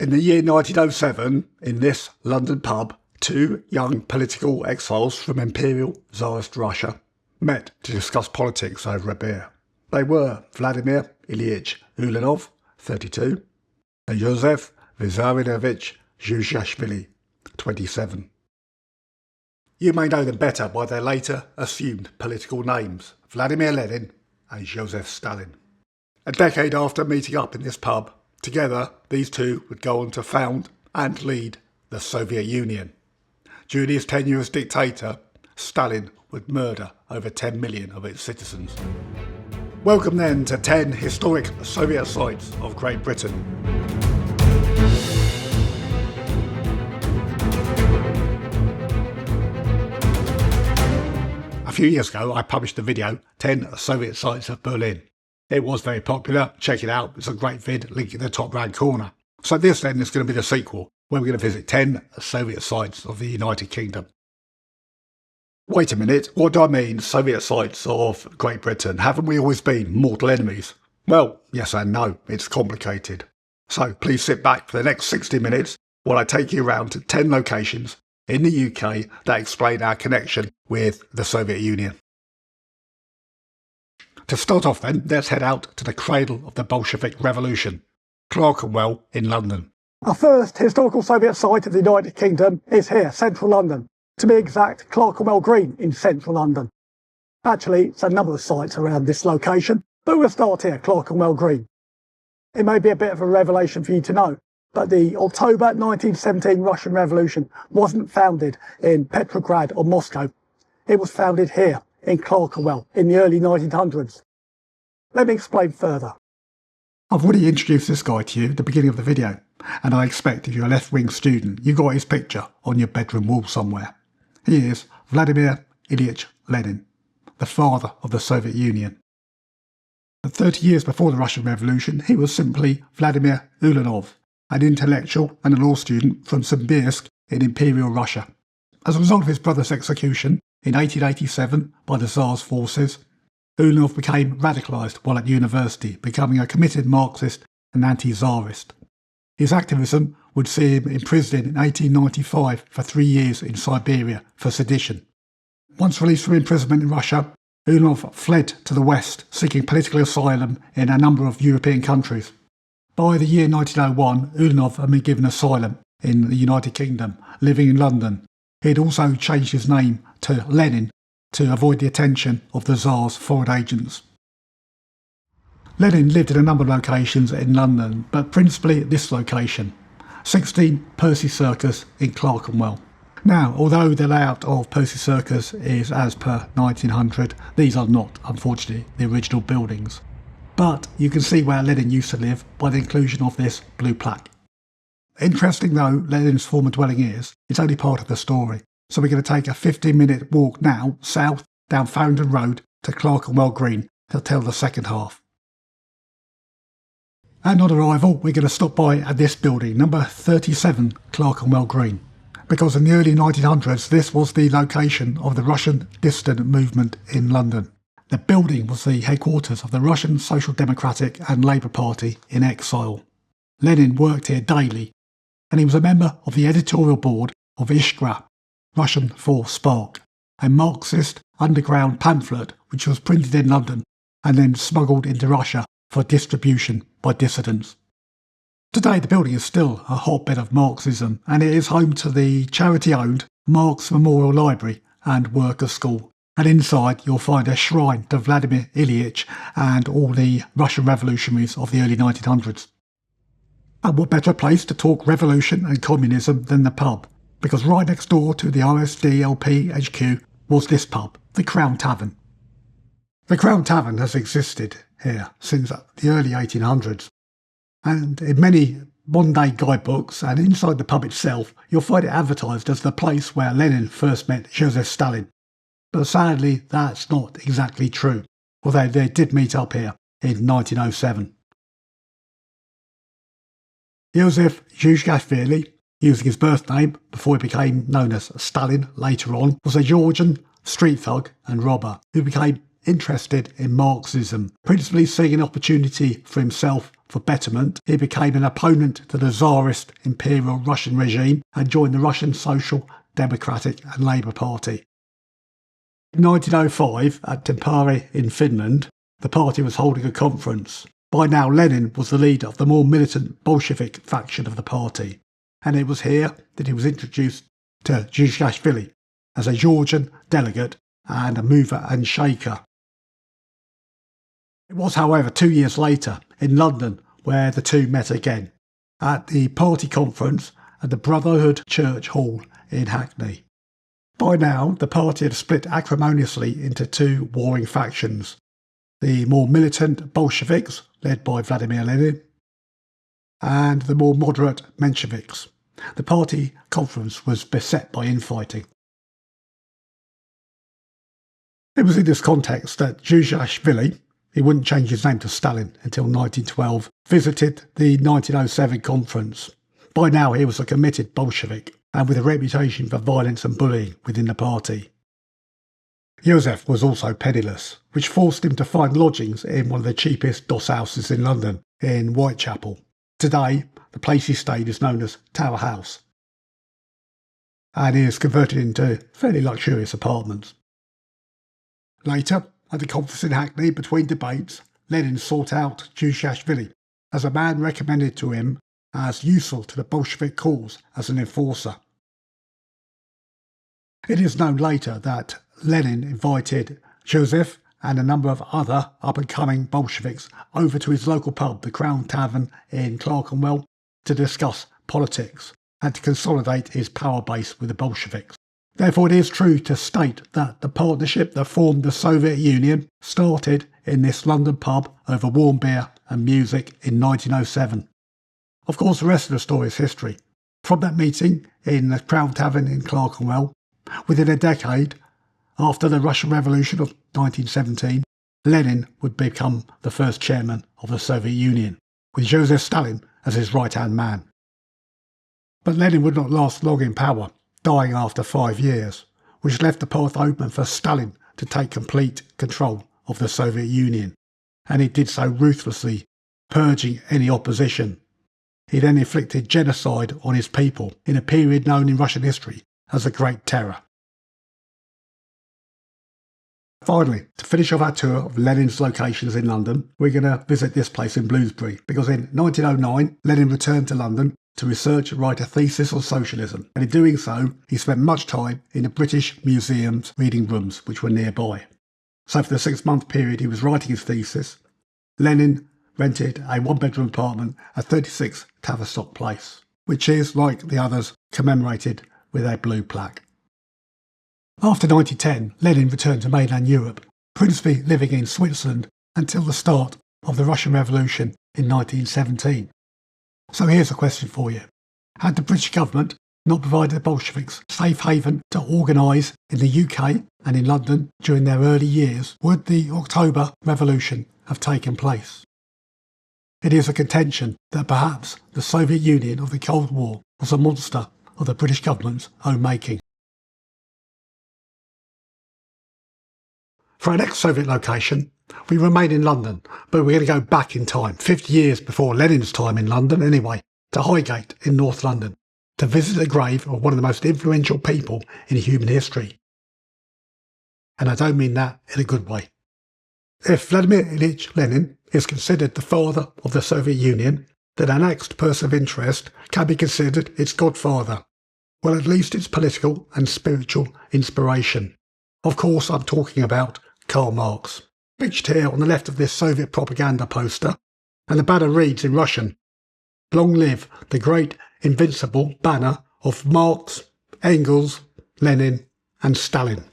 In the year 1907, in this London pub, two young political exiles from Imperial Tsarist Russia met to discuss politics over a beer. They were Vladimir Ilyich Ulyanov, 32, and Joseph Vissarionovich Zhushashvili, 27. You may know them better by their later assumed political names, Vladimir Lenin and Joseph Stalin. A decade after meeting up in this pub, together these two would go on to found and lead the Soviet Union. During his tenure as dictator, Stalin would murder over 10 million of its citizens. Welcome then to 10 historic Soviet sites of Great Britain. A few years ago I published the video 10 Soviet sites of Berlin. It was very popular, check it out, it's a great vid, link in the top right corner. So this then is going to be the sequel, where we're going to visit 10 Soviet sites of the United Kingdom. Wait a minute, what do I mean, Soviet sites of Great Britain? Haven't we always been mortal enemies? Well, yes and no, it's complicated. So please sit back for the next 60 minutes while I take you around to 10 locations in the UK that explain our connection with the Soviet Union. To start off then, let's head out to the cradle of the Bolshevik Revolution, Clerkenwell in London. Our first historical Soviet site of the United Kingdom is here, central London. To be exact, Clerkenwell Green in central London. Actually, it's a number of sites around this location, but we'll start here, Clerkenwell Green. It may be a bit of a revelation for you to know, but the October 1917 Russian Revolution wasn't founded in Petrograd or Moscow. It was founded here, in Clerkenwell, in the early 1900s. Let me explain further. I've already introduced this guy to you at the beginning of the video, and I expect if you're a left-wing student, you got his picture on your bedroom wall somewhere. He is Vladimir Ilyich Lenin, the father of the Soviet Union. But 30 years before the Russian Revolution, he was simply Vladimir Ulyanov, an intellectual and a law student from Simbirsk in Imperial Russia. As a result of his brother's execution in 1887 by the Tsar's forces, Ulyanov became radicalised while at university, becoming a committed Marxist and anti-Tsarist. His activism would see him imprisoned in 1895 for 3 years in Siberia for sedition. Once released from imprisonment in Russia, Ulyanov fled to the west, seeking political asylum in a number of European countries. By the year 1901, Ulyanov had been given asylum in the United Kingdom, living in London. He had also changed his name to Lenin to avoid the attention of the Tsar's foreign agents. Lenin lived in a number of locations in London, but principally at this location, 16 Percy Circus in Clerkenwell. Now, although the layout of Percy Circus is as per 1900, these are not, unfortunately, the original buildings. But you can see where Lenin used to live by the inclusion of this blue plaque. Interesting though Lenin's former dwelling is, it's only part of the story. So we're going to take a 15-minute walk now, south, down Farringdon Road to Clerkenwell Green to tell the second half. And on arrival, we're going to stop by at this building, number 37 Clerkenwell Green, because in the early 1900s this was the location of the Russian dissident movement in London. The building was the headquarters of the Russian Social Democratic and Labour Party in exile. Lenin worked here daily, and he was a member of the editorial board of Iskra, Russian for Spark, a Marxist underground pamphlet which was printed in London and then smuggled into Russia for distribution by dissidents. Today the building is still a hotbed of Marxism, and it is home to the charity-owned Marx Memorial Library and Workers' School, and inside you'll find a shrine to Vladimir Ilyich and all the Russian revolutionaries of the early 1900s. And what better place to talk revolution and communism than the pub? Because right next door to the RSDLP HQ was this pub, the Crown Tavern. The Crown Tavern has existed here since the early 1800s, and in many modern-day guidebooks and inside the pub itself, you'll find it advertised as the place where Lenin first met Joseph Stalin. But sadly, that's not exactly true, although they did meet up here in 1907. Joseph Zhushashvili, using his birth name before he became known as Stalin later on, was a Georgian street thug and robber who became interested in Marxism, principally seeing an opportunity for himself for betterment, he became an opponent to the Tsarist Imperial Russian regime and joined the Russian Social Democratic and Labour Party. In 1905, at Tampere in Finland, the party was holding a conference. By now, Lenin was the leader of the more militant Bolshevik faction of the party, and it was here that he was introduced to Zhukashvili as a Georgian delegate and a mover and shaker. It was, however, 2 years later in London where the two met again, at the party conference at the Brotherhood Church Hall in Hackney. By now, the party had split acrimoniously into two warring factions, the more militant Bolsheviks, led by Vladimir Lenin, and the more moderate Mensheviks. The party conference was beset by infighting. It was in this context that Zhukashvili, he wouldn't change his name to Stalin until 1912, visited the 1907 conference. By now he was a committed Bolshevik, and with a reputation for violence and bullying within the party. Joseph was also penniless, which forced him to find lodgings in one of the cheapest doss houses in London, in Whitechapel. Today, the place he stayed is known as Tower House, and he is converted into fairly luxurious apartments. Later, at the conference in Hackney, between debates, Lenin sought out Zhukashvili as a man recommended to him as useful to the Bolshevik cause as an enforcer. It is known later that Lenin invited Joseph and a number of other up-and-coming Bolsheviks over to his local pub, the Crown Tavern in Clerkenwell, to discuss politics and to consolidate his power base with the Bolsheviks. Therefore, it is true to state that the partnership that formed the Soviet Union started in this London pub over warm beer and music in 1907. Of course, the rest of the story is history. From that meeting in the Crown Tavern in Clerkenwell, within a decade after the Russian Revolution of 1917, Lenin would become the first chairman of the Soviet Union, with Joseph Stalin as his right-hand man. But Lenin would not last long in power, dying after 5 years, which left the path open for Stalin to take complete control of the Soviet Union, and he did so ruthlessly, purging any opposition. He then inflicted genocide on his people in a period known in Russian history as the Great Terror. Finally, to finish off our tour of Lenin's locations in London, we're going to visit this place in Bloomsbury, because in 1909 Lenin returned to London to research and write a thesis on socialism, and in doing so he spent much time in the British Museum's reading rooms which were nearby. So for the 6-month period he was writing his thesis, Lenin rented a 1-bedroom apartment at 36 Tavistock Place, which is, like the others, commemorated with a blue plaque. After 1910, Lenin returned to mainland Europe, principally living in Switzerland until the start of the Russian Revolution in 1917. So here's a question for you. Had the British government not provided the Bolsheviks safe haven to organise in the UK and in London during their early years, would the October Revolution have taken place? It is a contention that perhaps the Soviet Union of the Cold War was a monster of the British government's own making. For our next Soviet location, we remain in London, but we're going to go back in time, 50 years before Lenin's time in London anyway, to Highgate in North London, to visit the grave of one of the most influential people in human history. And I don't mean that in a good way. If Vladimir Ilyich Lenin is considered the father of the Soviet Union, then our next person of interest can be considered its godfather, well, at least its political and spiritual inspiration. Of course, I'm talking about Karl Marx. Pictured here on the left of this Soviet propaganda poster, and the banner reads in Russian, "Long live the great invincible banner of Marx, Engels, Lenin and Stalin."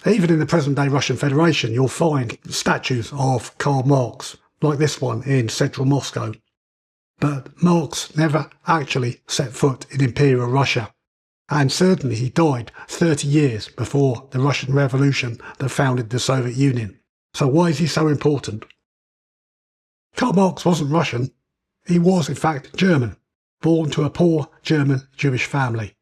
Even in the present-day Russian Federation, you'll find statues of Karl Marx, like this one in central Moscow. But Marx never actually set foot in Imperial Russia, and certainly he died 30 years before the Russian Revolution that founded the Soviet Union. So why is he so important? Karl Marx wasn't Russian. He was, in fact, German, born to a poor German Jewish family.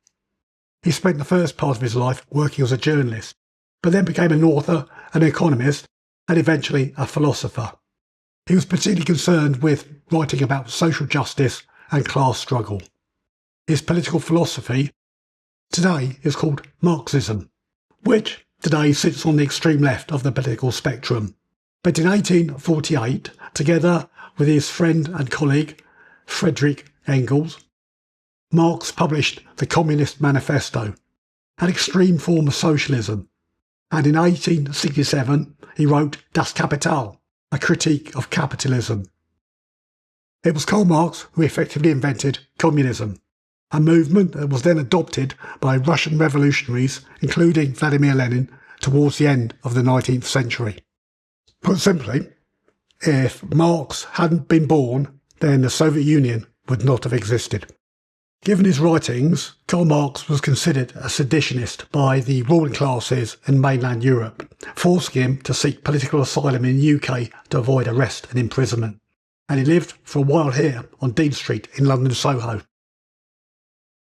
He spent the first part of his life working as a journalist, but then became an author, an economist, and eventually a philosopher. He was particularly concerned with writing about social justice and class struggle. His political philosophy today is called Marxism, which today sits on the extreme left of the political spectrum. But in 1848, together with his friend and colleague Friedrich Engels, Marx published the Communist Manifesto, an extreme form of socialism, and in 1867 he wrote Das Kapital, a critique of capitalism. It was Karl Marx who effectively invented communism, a movement that was then adopted by Russian revolutionaries, including Vladimir Lenin, towards the end of the 19th century. Put simply, if Marx hadn't been born, then the Soviet Union would not have existed. Given his writings, Karl Marx was considered a seditionist by the ruling classes in mainland Europe, forcing him to seek political asylum in the UK to avoid arrest and imprisonment. And he lived for a while here on Dean Street in London Soho.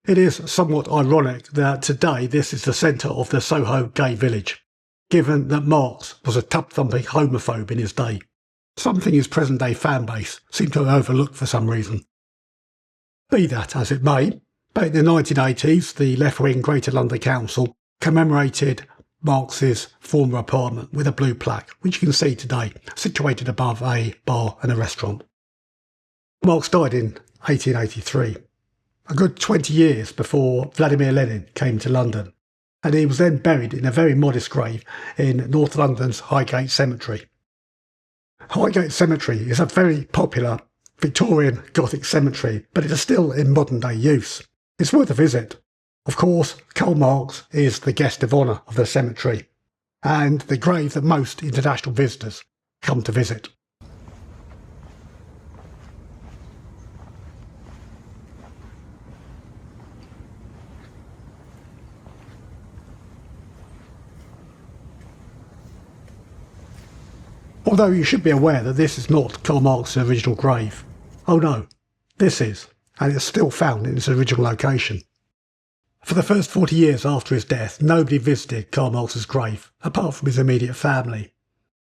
It is somewhat ironic that today this is the centre of the Soho gay village, given that Marx was a tub-thumping homophobe in his day, something his present-day fan base seemed to have overlooked for some reason. Be that as it may, back in the 1980s, the left-wing Greater London Council commemorated Marx's former apartment with a blue plaque, which you can see today, situated above a bar and a restaurant. Marx died in 1883, a good 20 years before Vladimir Lenin came to London, and he was then buried in a very modest grave in North London's Highgate Cemetery. Highgate Cemetery is a very popular Victorian Gothic cemetery, but it is still in modern day use. It's worth a visit. Of course, Karl Marx is the guest of honour of the cemetery, and the grave that most international visitors come to visit. Although you should be aware that this is not Karl Marx's original grave. Oh no, this is, and it's still found in its original location. For the first 40 years after his death, nobody visited Karl Marx's grave, apart from his immediate family.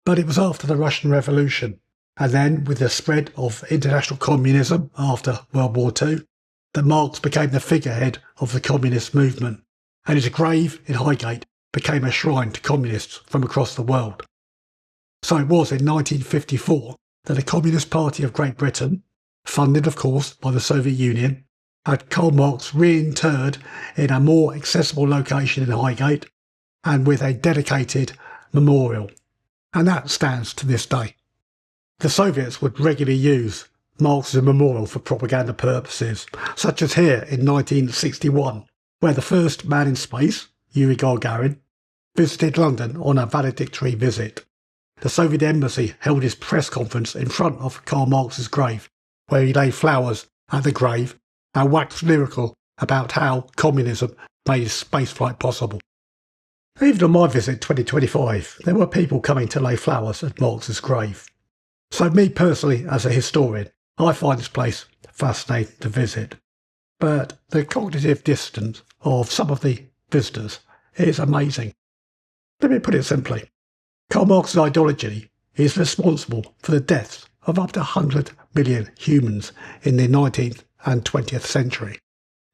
But it was after the Russian Revolution, and then with the spread of international communism after World War II, that Marx became the figurehead of the communist movement, and his grave in Highgate became a shrine to communists from across the world. So it was in 1954 that the Communist Party of Great Britain, funded of course by the Soviet Union, had Karl Marx reinterred in a more accessible location in Highgate and with a dedicated memorial. And that stands to this day. The Soviets would regularly use Marx as a memorial for propaganda purposes, such as here in 1961, where the first man in space, Yuri Gagarin, visited London on a valedictory visit. The Soviet embassy held his press conference in front of Karl Marx's grave, where he laid flowers at the grave and waxed lyrical about how communism made spaceflight possible. Even on my visit 2025, there were people coming to lay flowers at Marx's grave. So me personally, as a historian, I find this place fascinating to visit. But the cognitive distance of some of the visitors is amazing. Let me put it simply. Karl Marx's ideology is responsible for the deaths of up to 100 million humans in the 19th and 20th century.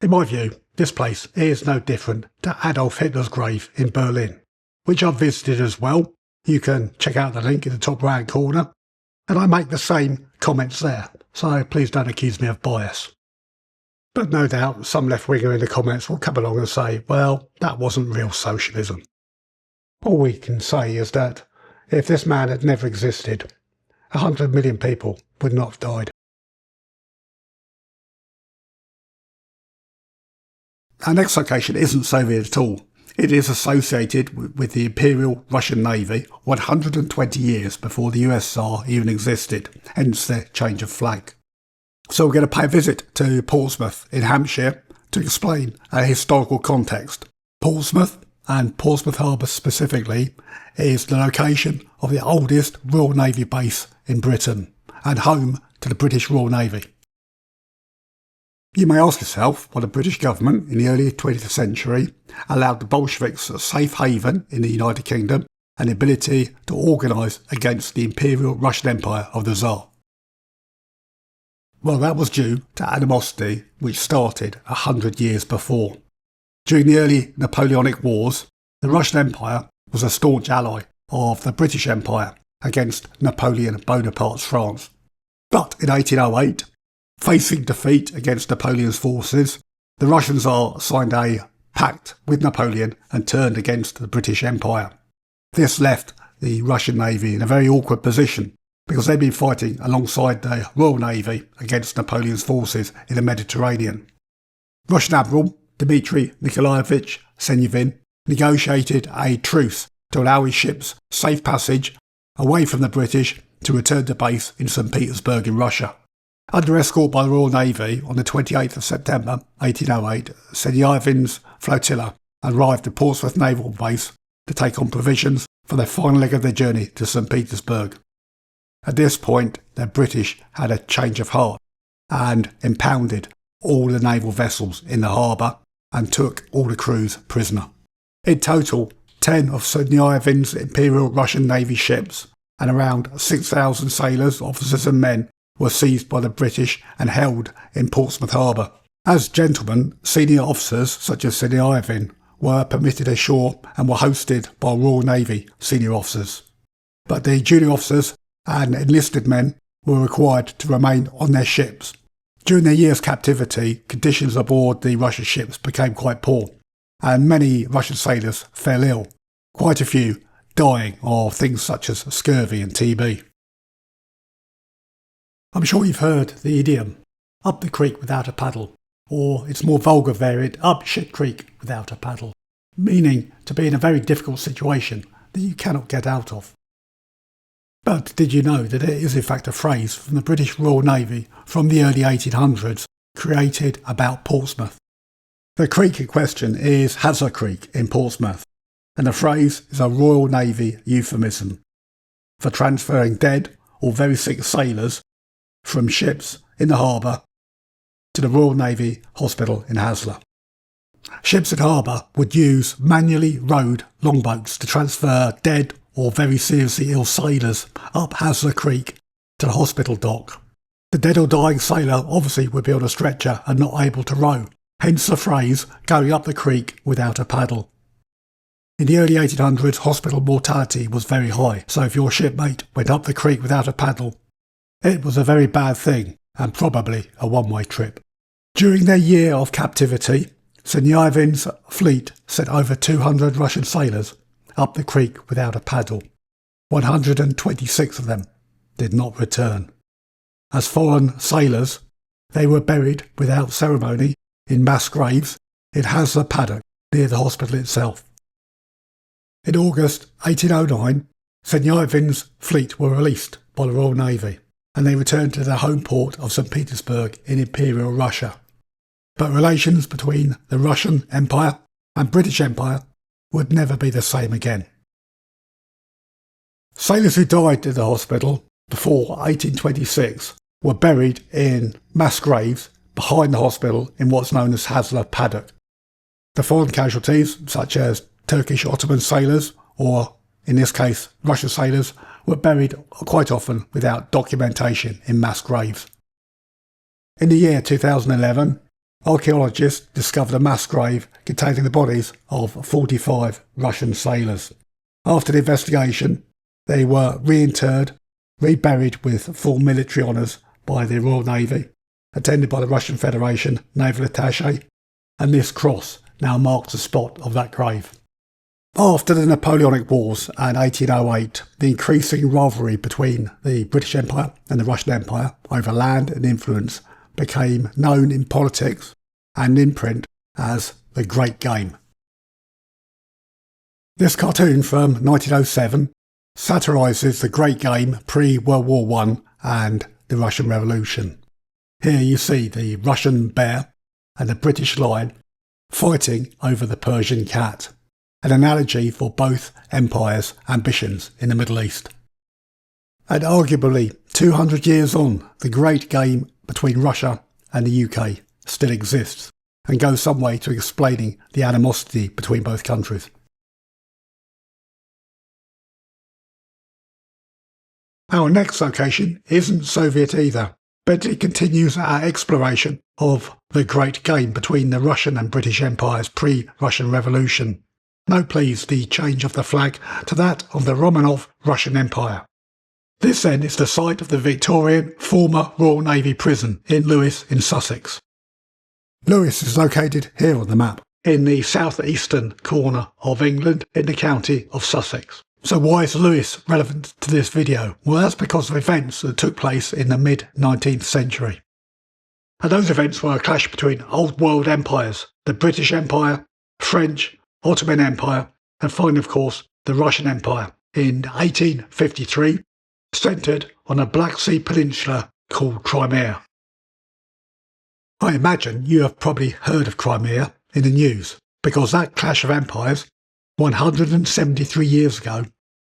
In my view, this place is no different to Adolf Hitler's grave in Berlin, which I've visited as well. You can check out the link in the top right corner, and I make the same comments there, so please don't accuse me of bias. But no doubt some left-winger in the comments will come along and say, well, that wasn't real socialism. All we can say is that if this man had never existed, 100 million people would not have died. Our next location isn't Soviet at all. It is associated with the Imperial Russian Navy 120 years before the USSR even existed, hence the change of flag. So we're going to pay a visit to Portsmouth in Hampshire to explain a historical context. Portsmouth, and Portsmouth Harbour specifically, is the location of the oldest Royal Navy base in Britain and home to the British Royal Navy. You may ask yourself why the British government in the early 20th century allowed the Bolsheviks a safe haven in the United Kingdom and the ability to organise against the Imperial Russian Empire of the Tsar. Well, that was due to animosity which started 100 years before. During the early Napoleonic Wars, the Russian Empire was a staunch ally of the British Empire against Napoleon Bonaparte's France. But in 1808, facing defeat against Napoleon's forces, the Russian Tsar signed a pact with Napoleon and turned against the British Empire. This left the Russian Navy in a very awkward position because they'd been fighting alongside the Royal Navy against Napoleon's forces in the Mediterranean. Russian Admiral Dmitry Nikolaevich Senyavin negotiated a truce to allow his ships safe passage away from the British to return to base in St. Petersburg in Russia. Under escort by the Royal Navy on the 28th of September 1808, Senyavin's flotilla arrived at Portsmouth Naval Base to take on provisions for their final leg of their journey to St. Petersburg. At this point, the British had a change of heart and impounded all the naval vessels in the harbour and took all the crews prisoner. In total, 10 of Senyavin's Imperial Russian Navy ships and around 6,000 sailors, officers and men were seized by the British and held in Portsmouth Harbour. As gentlemen, senior officers such as Senyavin were permitted ashore and were hosted by Royal Navy senior officers. But the junior officers and enlisted men were required to remain on their ships. During their year's captivity, conditions aboard the Russian ships became quite poor, and many Russian sailors fell ill, quite a few dying of things such as scurvy and TB. I'm sure you've heard the idiom, up the creek without a paddle, or its more vulgar variant, up shit creek without a paddle, meaning to be in a very difficult situation that you cannot get out of. But did you know that it is in fact a phrase from the British Royal Navy from the early 1800s created about Portsmouth? The creek in question is Hazard Creek in Portsmouth, and the phrase is a Royal Navy euphemism for transferring dead or very sick sailors from ships in the harbour to the Royal Navy Hospital in Haslar. Ships in harbour would use manually rowed longboats to transfer dead or very seriously ill sailors up Haslar Creek to the hospital dock. The dead or dying sailor obviously would be on a stretcher and not able to row, hence the phrase going up the creek without a paddle. In the early 1800s, hospital mortality was very high, so if your shipmate went up the creek without a paddle, it was a very bad thing and probably a one-way trip. During their year of captivity, Senyavin's fleet sent over 200 Russian sailors up the creek without a paddle. 126 of them did not return. As foreign sailors, they were buried without ceremony in mass graves in Haslar Paddock near the hospital itself. In August 1809, Senyavin's fleet were released by the Royal Navy, and they returned to their home port of St. Petersburg in Imperial Russia. But relations between the Russian Empire and British Empire would never be the same again. Sailors who died in the hospital before 1826 were buried in mass graves behind the hospital in what's known as Haslar Paddock. The foreign casualties, such as Turkish Ottoman sailors, or in this case Russian sailors, were buried quite often without documentation in mass graves. In the year 2011, archaeologists discovered a mass grave containing the bodies of 45 Russian sailors. After the investigation, they were reinterred, reburied with full military honours by the Royal Navy, attended by the Russian Federation Naval Attaché, and this cross now marks the spot of that grave. After the Napoleonic Wars and 1808, the increasing rivalry between the British Empire and the Russian Empire over land and influence became known in politics and in print as the Great Game. This cartoon from 1907 satirises the Great Game pre-World War I and the Russian Revolution. Here you see the Russian bear and the British lion fighting over the Persian cat, an analogy for both empires' ambitions in the Middle East. And arguably 200 years on, the Great Game between Russia and the UK still exists and goes some way to explaining the animosity between both countries. Our next location isn't Soviet either, but it continues our exploration of the great game between the Russian and British empires pre-Russian Revolution. Note please the change of the flag to that of the Romanov Russian Empire. This then is the site of the Victorian former Royal Navy prison in Lewes in Sussex. Lewes is located here on the map, in the southeastern corner of England in the county of Sussex. So why is Lewes relevant to this video? Well, that's because of events that took place in the mid-19th century. And those events were a clash between old world empires, the British Empire, French, Ottoman Empire, and finally, of course, the Russian Empire in 1853, centred on a Black Sea peninsula called Crimea. I imagine you have probably heard of Crimea in the news, because that clash of empires 173 years ago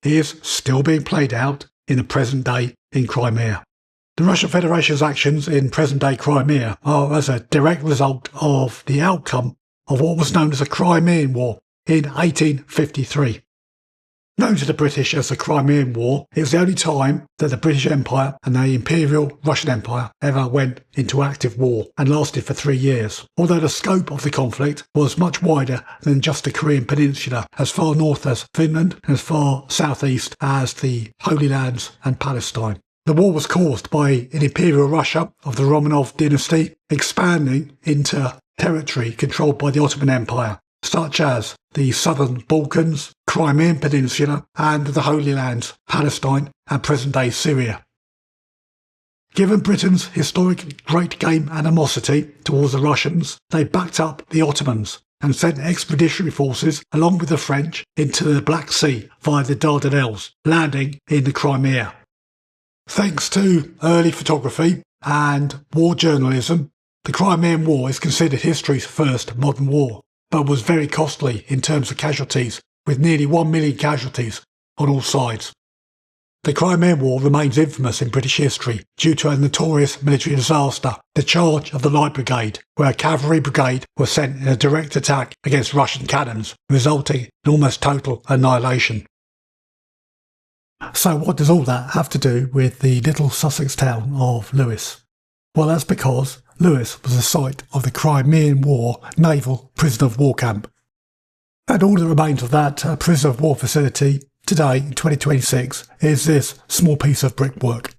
is still being played out in the present day in Crimea. The Russian Federation's actions in present-day Crimea are as a direct result of the outcome of what was known as the Crimean War in 1853. Known to the British as the Crimean War, it was the only time that the British Empire and the Imperial Russian Empire ever went into active war and lasted for 3 years, although the scope of the conflict was much wider than just the Korean Peninsula, as far north as Finland and as far southeast as the Holy Lands and Palestine. The war was caused by an Imperial Russia of the Romanov dynasty expanding into territory controlled by the Ottoman Empire, such as the southern Balkans, Crimean Peninsula and the Holy Lands, Palestine and present-day Syria. Given Britain's historic Great Game animosity towards the Russians, they backed up the Ottomans and sent expeditionary forces along with the French into the Black Sea via the Dardanelles, landing in the Crimea. Thanks to early photography and war journalism, the Crimean War is considered history's first modern war, but was very costly in terms of casualties, with nearly 1 million casualties on all sides. The Crimean War remains infamous in British history due to a notorious military disaster, the charge of the Light Brigade, where a cavalry brigade was sent in a direct attack against Russian cannons, resulting in almost total annihilation. So what does all that have to do with the little Sussex town of Lewes? Well, that's because Lewes was the site of the Crimean War naval prisoner of war camp. And all that remains of that prisoner of war facility today in 2026 is this small piece of brickwork.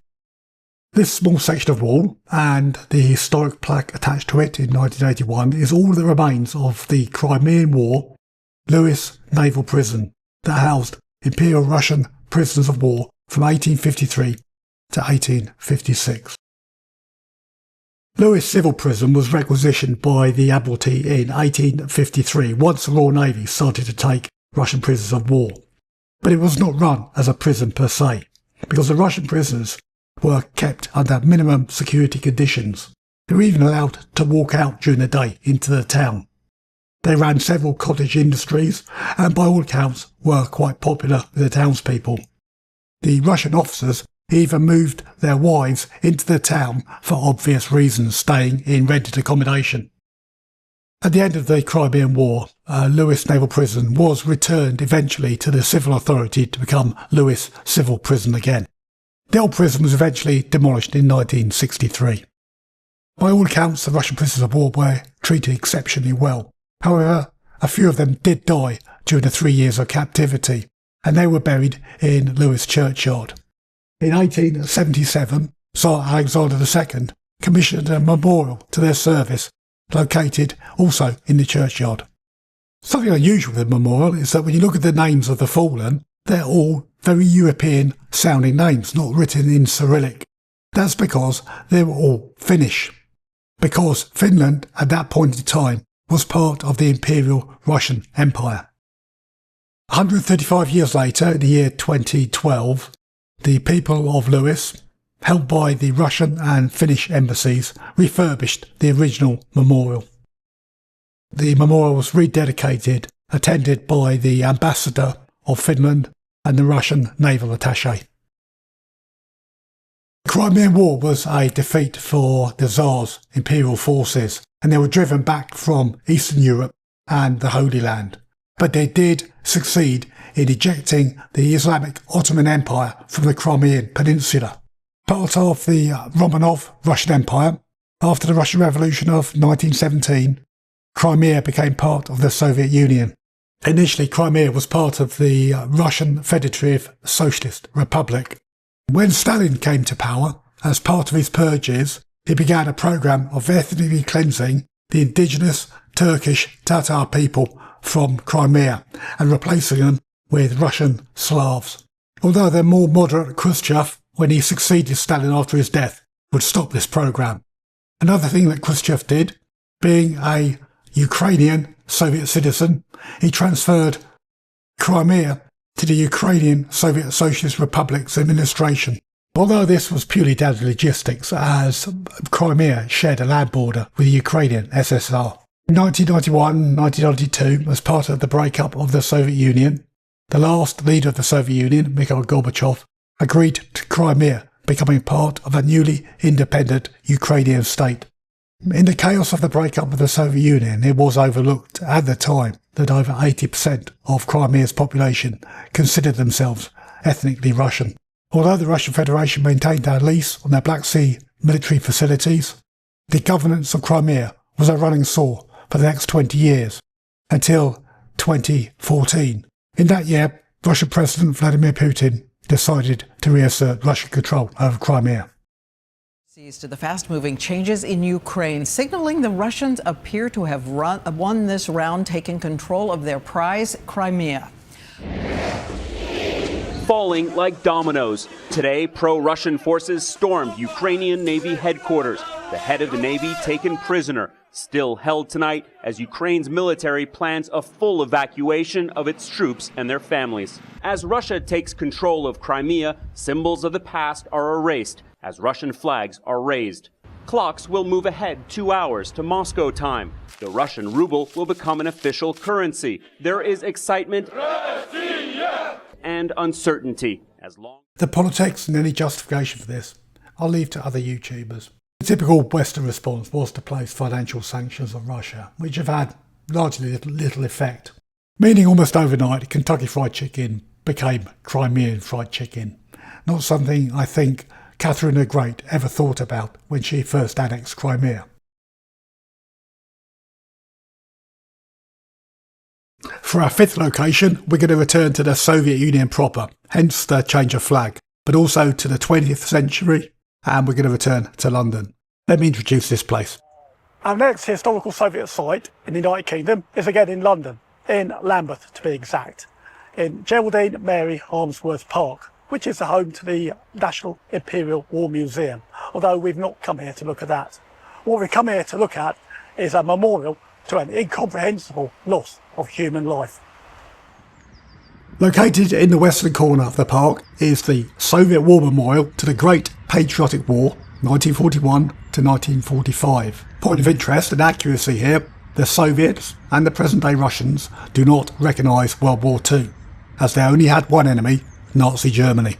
This small section of wall and the historic plaque attached to it in 1981 is all that remains of the Crimean War Lewes Naval Prison that housed Imperial Russian prisoners of war from 1853 to 1856. Lewes Civil Prison was requisitioned by the Admiralty in 1853 once the Royal Navy started to take Russian prisoners of war. But it was not run as a prison per se, because the Russian prisoners were kept under minimum security conditions. They were even allowed to walk out during the day into the town. They ran several cottage industries and by all accounts were quite popular with the townspeople. The Russian officers even moved their wives into the town for obvious reasons, staying in rented accommodation. At the end of the Crimean War, Lewes Naval Prison was returned eventually to the civil authority to become Lewes Civil Prison again. The old prison was eventually demolished in 1963. By all accounts, the Russian prisoners of war were treated exceptionally well. However, a few of them did die during the 3 years of captivity, and they were buried in Lewes churchyard. In 1877, Tsar Alexander II commissioned a memorial to their service, located also in the churchyard. Something unusual with the memorial is that when you look at the names of the fallen, they're all very European sounding names, not written in Cyrillic. That's because they were all Finnish, because Finland at that point in time was part of the Imperial Russian Empire. 135 years later, in the year 2012, the people of Lewes, helped by the Russian and Finnish embassies, refurbished the original memorial. The memorial was rededicated, attended by the ambassador of Finland and the Russian naval attaché. The Crimean War was a defeat for the Tsar's imperial forces, and they were driven back from Eastern Europe and the Holy Land. But they did succeed in ejecting the Islamic Ottoman Empire from the Crimean Peninsula. Part of the Romanov Russian Empire, after the Russian Revolution of 1917, Crimea became part of the Soviet Union. Initially, Crimea was part of the Russian Federative Socialist Republic. When Stalin came to power, as part of his purges, he began a program of ethnically cleansing the indigenous Turkish Tatar people from Crimea and replacing them with Russian Slavs. Although the more moderate Khrushchev, when he succeeded Stalin after his death, would stop this program. Another thing that Khrushchev did, being a Ukrainian Soviet citizen, he transferred Crimea to the Ukrainian Soviet Socialist Republic's administration. Although this was purely down to logistics, as Crimea shared a land border with the Ukrainian USSR. In 1991-1992, as part of the breakup of the Soviet Union, the last leader of the Soviet Union, Mikhail Gorbachev, agreed to Crimea becoming part of a newly independent Ukrainian state. In the chaos of the breakup of the Soviet Union, it was overlooked at the time that over 80% of Crimea's population considered themselves ethnically Russian. Although the Russian Federation maintained their lease on their Black Sea military facilities, the governance of Crimea was a running sore for the next 20 years, until 2014. In that year, Russian President Vladimir Putin decided to reassert Russian control over Crimea. To the fast-moving changes in Ukraine, signaling the Russians appear to have won this round, taking control of their prize, Crimea. Falling like dominoes. Today, pro-Russian forces stormed Ukrainian Navy headquarters. The head of the Navy taken prisoner, still held tonight as Ukraine's military plans a full evacuation of its troops and their families. As Russia takes control of Crimea, symbols of the past are erased as Russian flags are raised. Clocks will move ahead 2 hours to Moscow time. The Russian ruble will become an official currency. There is excitement and uncertainty. The politics and any justification for this, I'll leave to other YouTubers. The typical Western response was to place financial sanctions on Russia, which have had largely little effect. Meaning almost overnight, Kentucky Fried Chicken became Crimean Fried Chicken. Not something I think Catherine the Great ever thought about when she first annexed Crimea. For our fifth location, we're going to return to the Soviet Union proper, hence the change of flag, but also to the 20th century, and we're going to return to London. Let me introduce this place. Our next historical Soviet site in the United Kingdom is again in London, in Lambeth to be exact, in Geraldine Mary Harmsworth Park, which is the home to the National Imperial War Museum, although we've not come here to look at that. What we've come here to look at is a memorial to an incomprehensible loss of human life. Located in the western corner of the park is the Soviet War Memorial to the Great Patriotic War, 1941 to 1945. Point of interest and accuracy here, the Soviets and the present-day Russians do not recognise World War II, as they only had one enemy, Nazi Germany.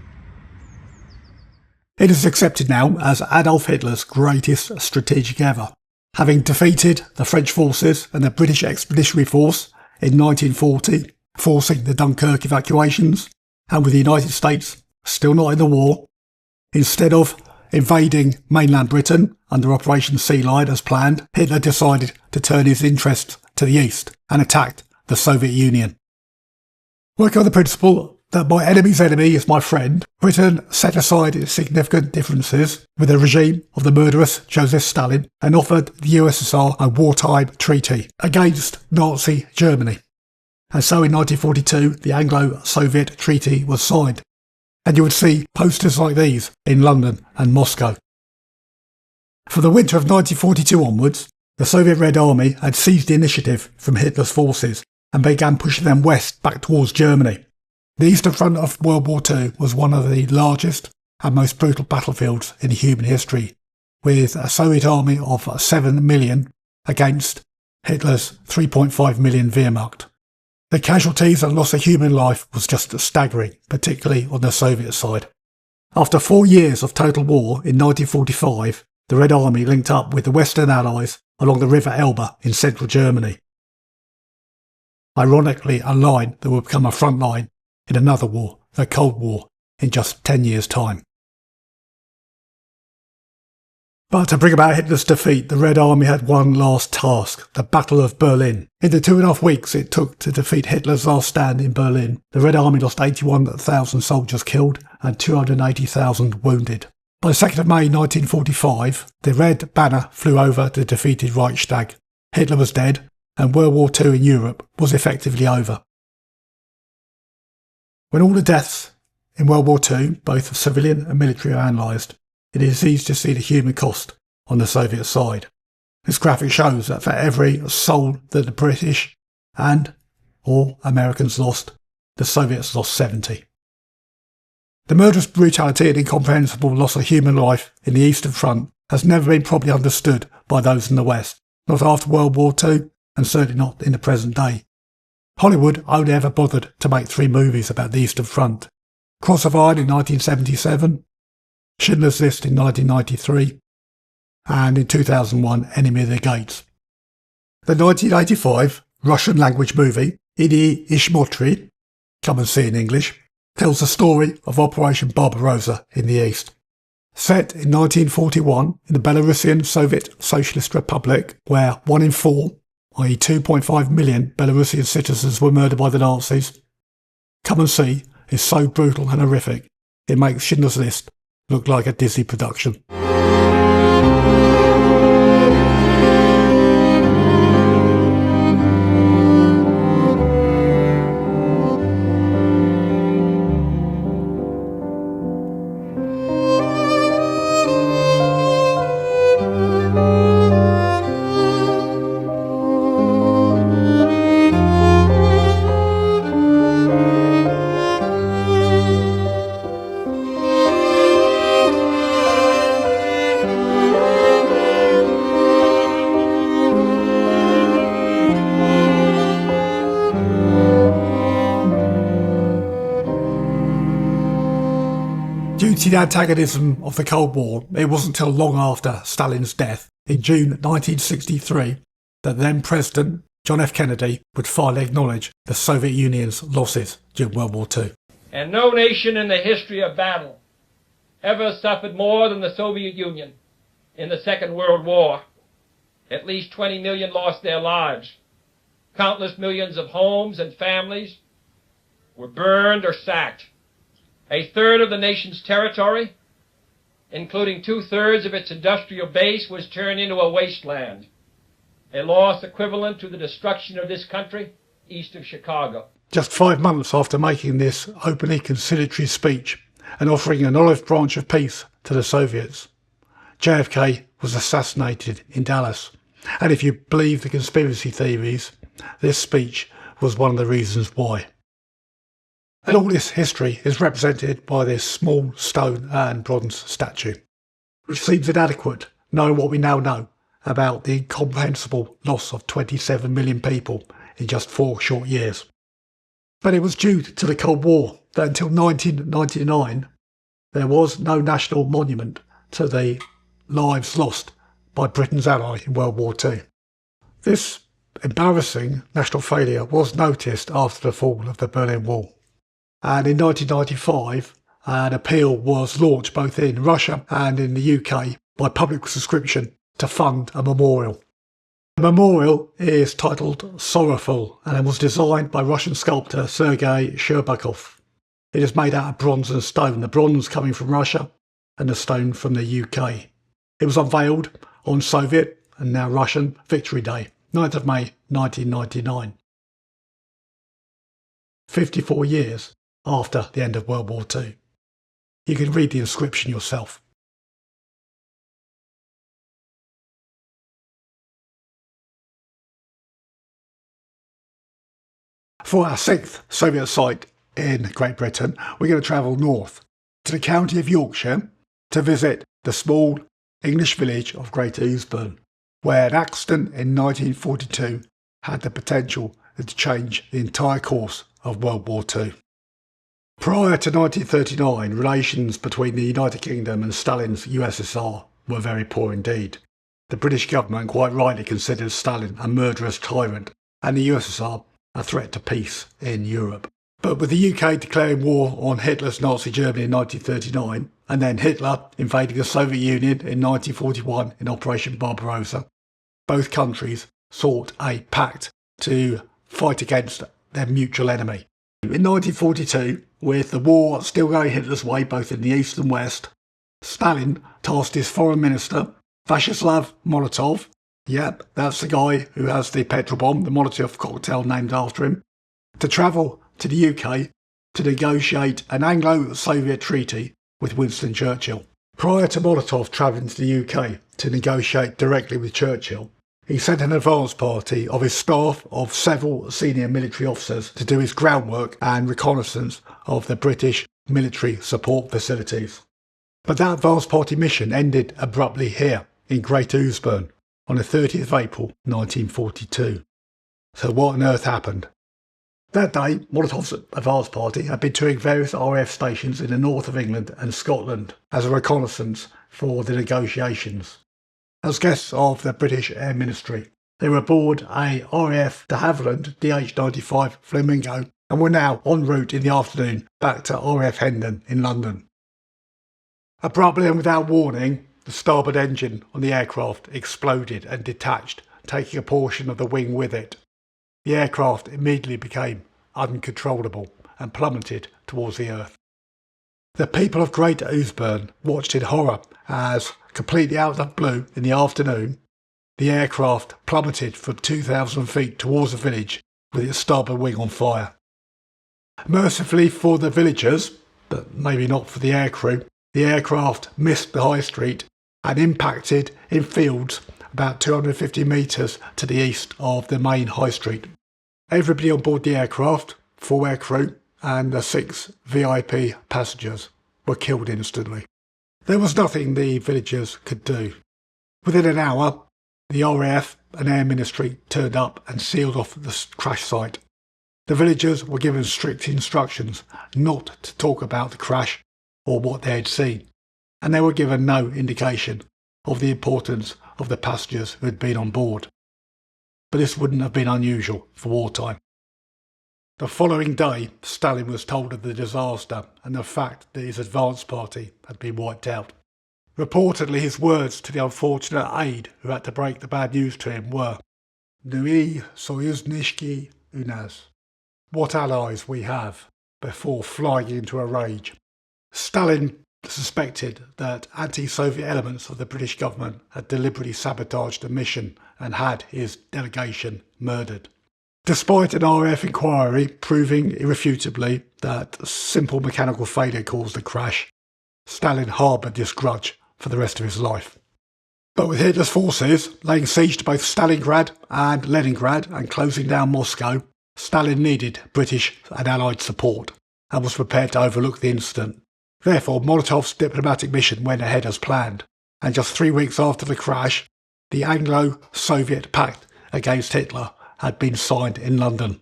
It is accepted now as Adolf Hitler's greatest strategic ever, having defeated the French forces and the British Expeditionary Force in 1940, forcing the Dunkirk evacuations, and with the United States still not in the war, instead of invading mainland Britain under Operation Sea Lion as planned, Hitler decided to turn his interests to the east and attacked the Soviet Union. Working on the principle that my enemy's enemy is my friend, Britain set aside its significant differences with the regime of the murderous Joseph Stalin and offered the USSR a wartime treaty against Nazi Germany. And so in 1942, the Anglo-Soviet Treaty was signed, and you would see posters like these in London and Moscow. For the winter of 1942 onwards, the Soviet Red Army had seized the initiative from Hitler's forces and began pushing them west back towards Germany. The Eastern Front of World War II was one of the largest and most brutal battlefields in human history, with a Soviet army of 7 million against Hitler's 3.5 million Wehrmacht. The casualties and loss of human life was just staggering, particularly on the Soviet side. After 4 years of total war in 1945, the Red Army linked up with the Western Allies along the River Elbe in central Germany. Ironically, a line that would become a front line in another war, the Cold War, in just 10 years' time. But to bring about Hitler's defeat, the Red Army had one last task, the Battle of Berlin. In the 2.5 weeks it took to defeat Hitler's last stand in Berlin, the Red Army lost 81,000 soldiers killed and 280,000 wounded. By the 2nd of May 1945, the red banner flew over the defeated Reichstag. Hitler was dead, and World War II in Europe was effectively over. When all the deaths in World War II, both civilian and military, are analysed, it is easy to see the human cost on the Soviet side. This graphic shows that for every soul that the British and or Americans lost, the Soviets lost 70. The murderous brutality and incomprehensible loss of human life in the Eastern Front has never been properly understood by those in the West, not after World War II and certainly not in the present day. Hollywood only ever bothered to make 3 movies about the Eastern Front: Cross of Iron in 1977, Schindler's List in 1993, and in 2001, Enemy of the Gates. The 1985 Russian-language movie, Idi Ishmotri, come and see in English, tells the story of Operation Barbarossa in the East. Set in 1941 in the Belarusian Soviet Socialist Republic, where 1 in 4, i.e. 2.5 million Belarusian citizens were murdered by the Nazis, Come and See is so brutal and horrific, it makes Schindler's List look like a Disney production. Due to the antagonism of the Cold War, it wasn't until long after Stalin's death, in June 1963, that then President John F. Kennedy would finally acknowledge the Soviet Union's losses during World War II. And no nation in the history of battle ever suffered more than the Soviet Union in the Second World War. At least 20 million lost their lives. Countless millions of homes and families were burned or sacked. A third of the nation's territory, including 2/3 of its industrial base, was turned into a wasteland, a loss equivalent to the destruction of this country east of Chicago. Just 5 months after making this openly conciliatory speech and offering an olive branch of peace to the Soviets, JFK was assassinated in Dallas. And if you believe the conspiracy theories, this speech was one of the reasons why. And all this history is represented by this small stone and bronze statue, which seems inadequate knowing what we now know about the incomprehensible loss of 27 million people in just 4 short years. But it was due to the Cold War that until 1999 there was no national monument to the lives lost by Britain's ally in World War II. This embarrassing national failure was noticed after the fall of the Berlin Wall. And in 1995, an appeal was launched both in Russia and in the UK by public subscription to fund a memorial. The memorial is titled Sorrowful and was designed by Russian sculptor Sergei Sherbakov. It is made out of bronze and stone, the bronze coming from Russia and the stone from the UK. It was unveiled on Soviet and now Russian Victory Day, 9th of May 1999. 54 years after the end of World War II. You can read the inscription yourself. For our 6th Soviet site in Great Britain, we're going to travel north to the county of Yorkshire to visit the small English village of Great Eastbourne, where an accident in 1942 had the potential to change the entire course of World War II. Prior to 1939, relations between the United Kingdom and Stalin's USSR were very poor indeed. The British government quite rightly considered Stalin a murderous tyrant and the USSR a threat to peace in Europe. But with the UK declaring war on Hitler's Nazi Germany in 1939 and then Hitler invading the Soviet Union in 1941 in Operation Barbarossa. Both countries sought a pact to fight against their mutual enemy. In 1942, with the war still going Hitler's way both in the East and West, Stalin tasked his foreign minister, Vyacheslav Molotov, yep, that's the guy who has the petrol bomb, the Molotov cocktail named after him, to travel to the UK to negotiate an Anglo-Soviet treaty with Winston Churchill. Prior to Molotov travelling to the UK to negotiate directly with Churchill, he sent an advance party of his staff of several senior military officers to do his groundwork and reconnaissance of the British military support facilities. But that advance party mission ended abruptly here in Great Ousburn on the 30th of April 1942. So what on earth happened? That day, Molotov's advance party had been touring various RAF stations in the north of England and Scotland as a reconnaissance for the negotiations. As guests of the British Air Ministry, they were aboard a RAF de Havilland DH-95 Flamingo and were now en route in the afternoon back to RAF Hendon in London. Abruptly and without warning, the starboard engine on the aircraft exploded and detached, taking a portion of the wing with it. The aircraft immediately became uncontrollable and plummeted towards the earth. The people of Great Ousburn watched in horror as, completely out of the blue in the afternoon, the aircraft plummeted from 2,000 feet towards the village with its starboard wing on fire. Mercifully for the villagers, but maybe not for the aircrew, the aircraft missed the high street and impacted in fields about 250 metres to the east of the main high street. Everybody on board the aircraft, 4 aircrew and the 6 VIP passengers, were killed instantly. There was nothing the villagers could do. Within an hour, the RAF and Air Ministry turned up and sealed off the crash site. The villagers were given strict instructions not to talk about the crash or what they had seen, and they were given no indication of the importance of the passengers who had been on board. But this wouldn't have been unusual for wartime. The following day, Stalin was told of the disaster and the fact that his advance party had been wiped out. Reportedly, his words to the unfortunate aide who had to break the bad news to him were, "Nui soyuzniki u nas," what allies we have, before flying into a rage. Stalin suspected that anti-Soviet elements of the British government had deliberately sabotaged the mission and had his delegation murdered. Despite an RAF inquiry proving irrefutably that simple mechanical failure caused the crash, Stalin harboured this grudge for the rest of his life. But with Hitler's forces laying siege to both Stalingrad and Leningrad and closing down Moscow, Stalin needed British and Allied support and was prepared to overlook the incident. Therefore, Molotov's diplomatic mission went ahead as planned, and just 3 weeks after the crash, the Anglo-Soviet pact against Hitler had been signed in London.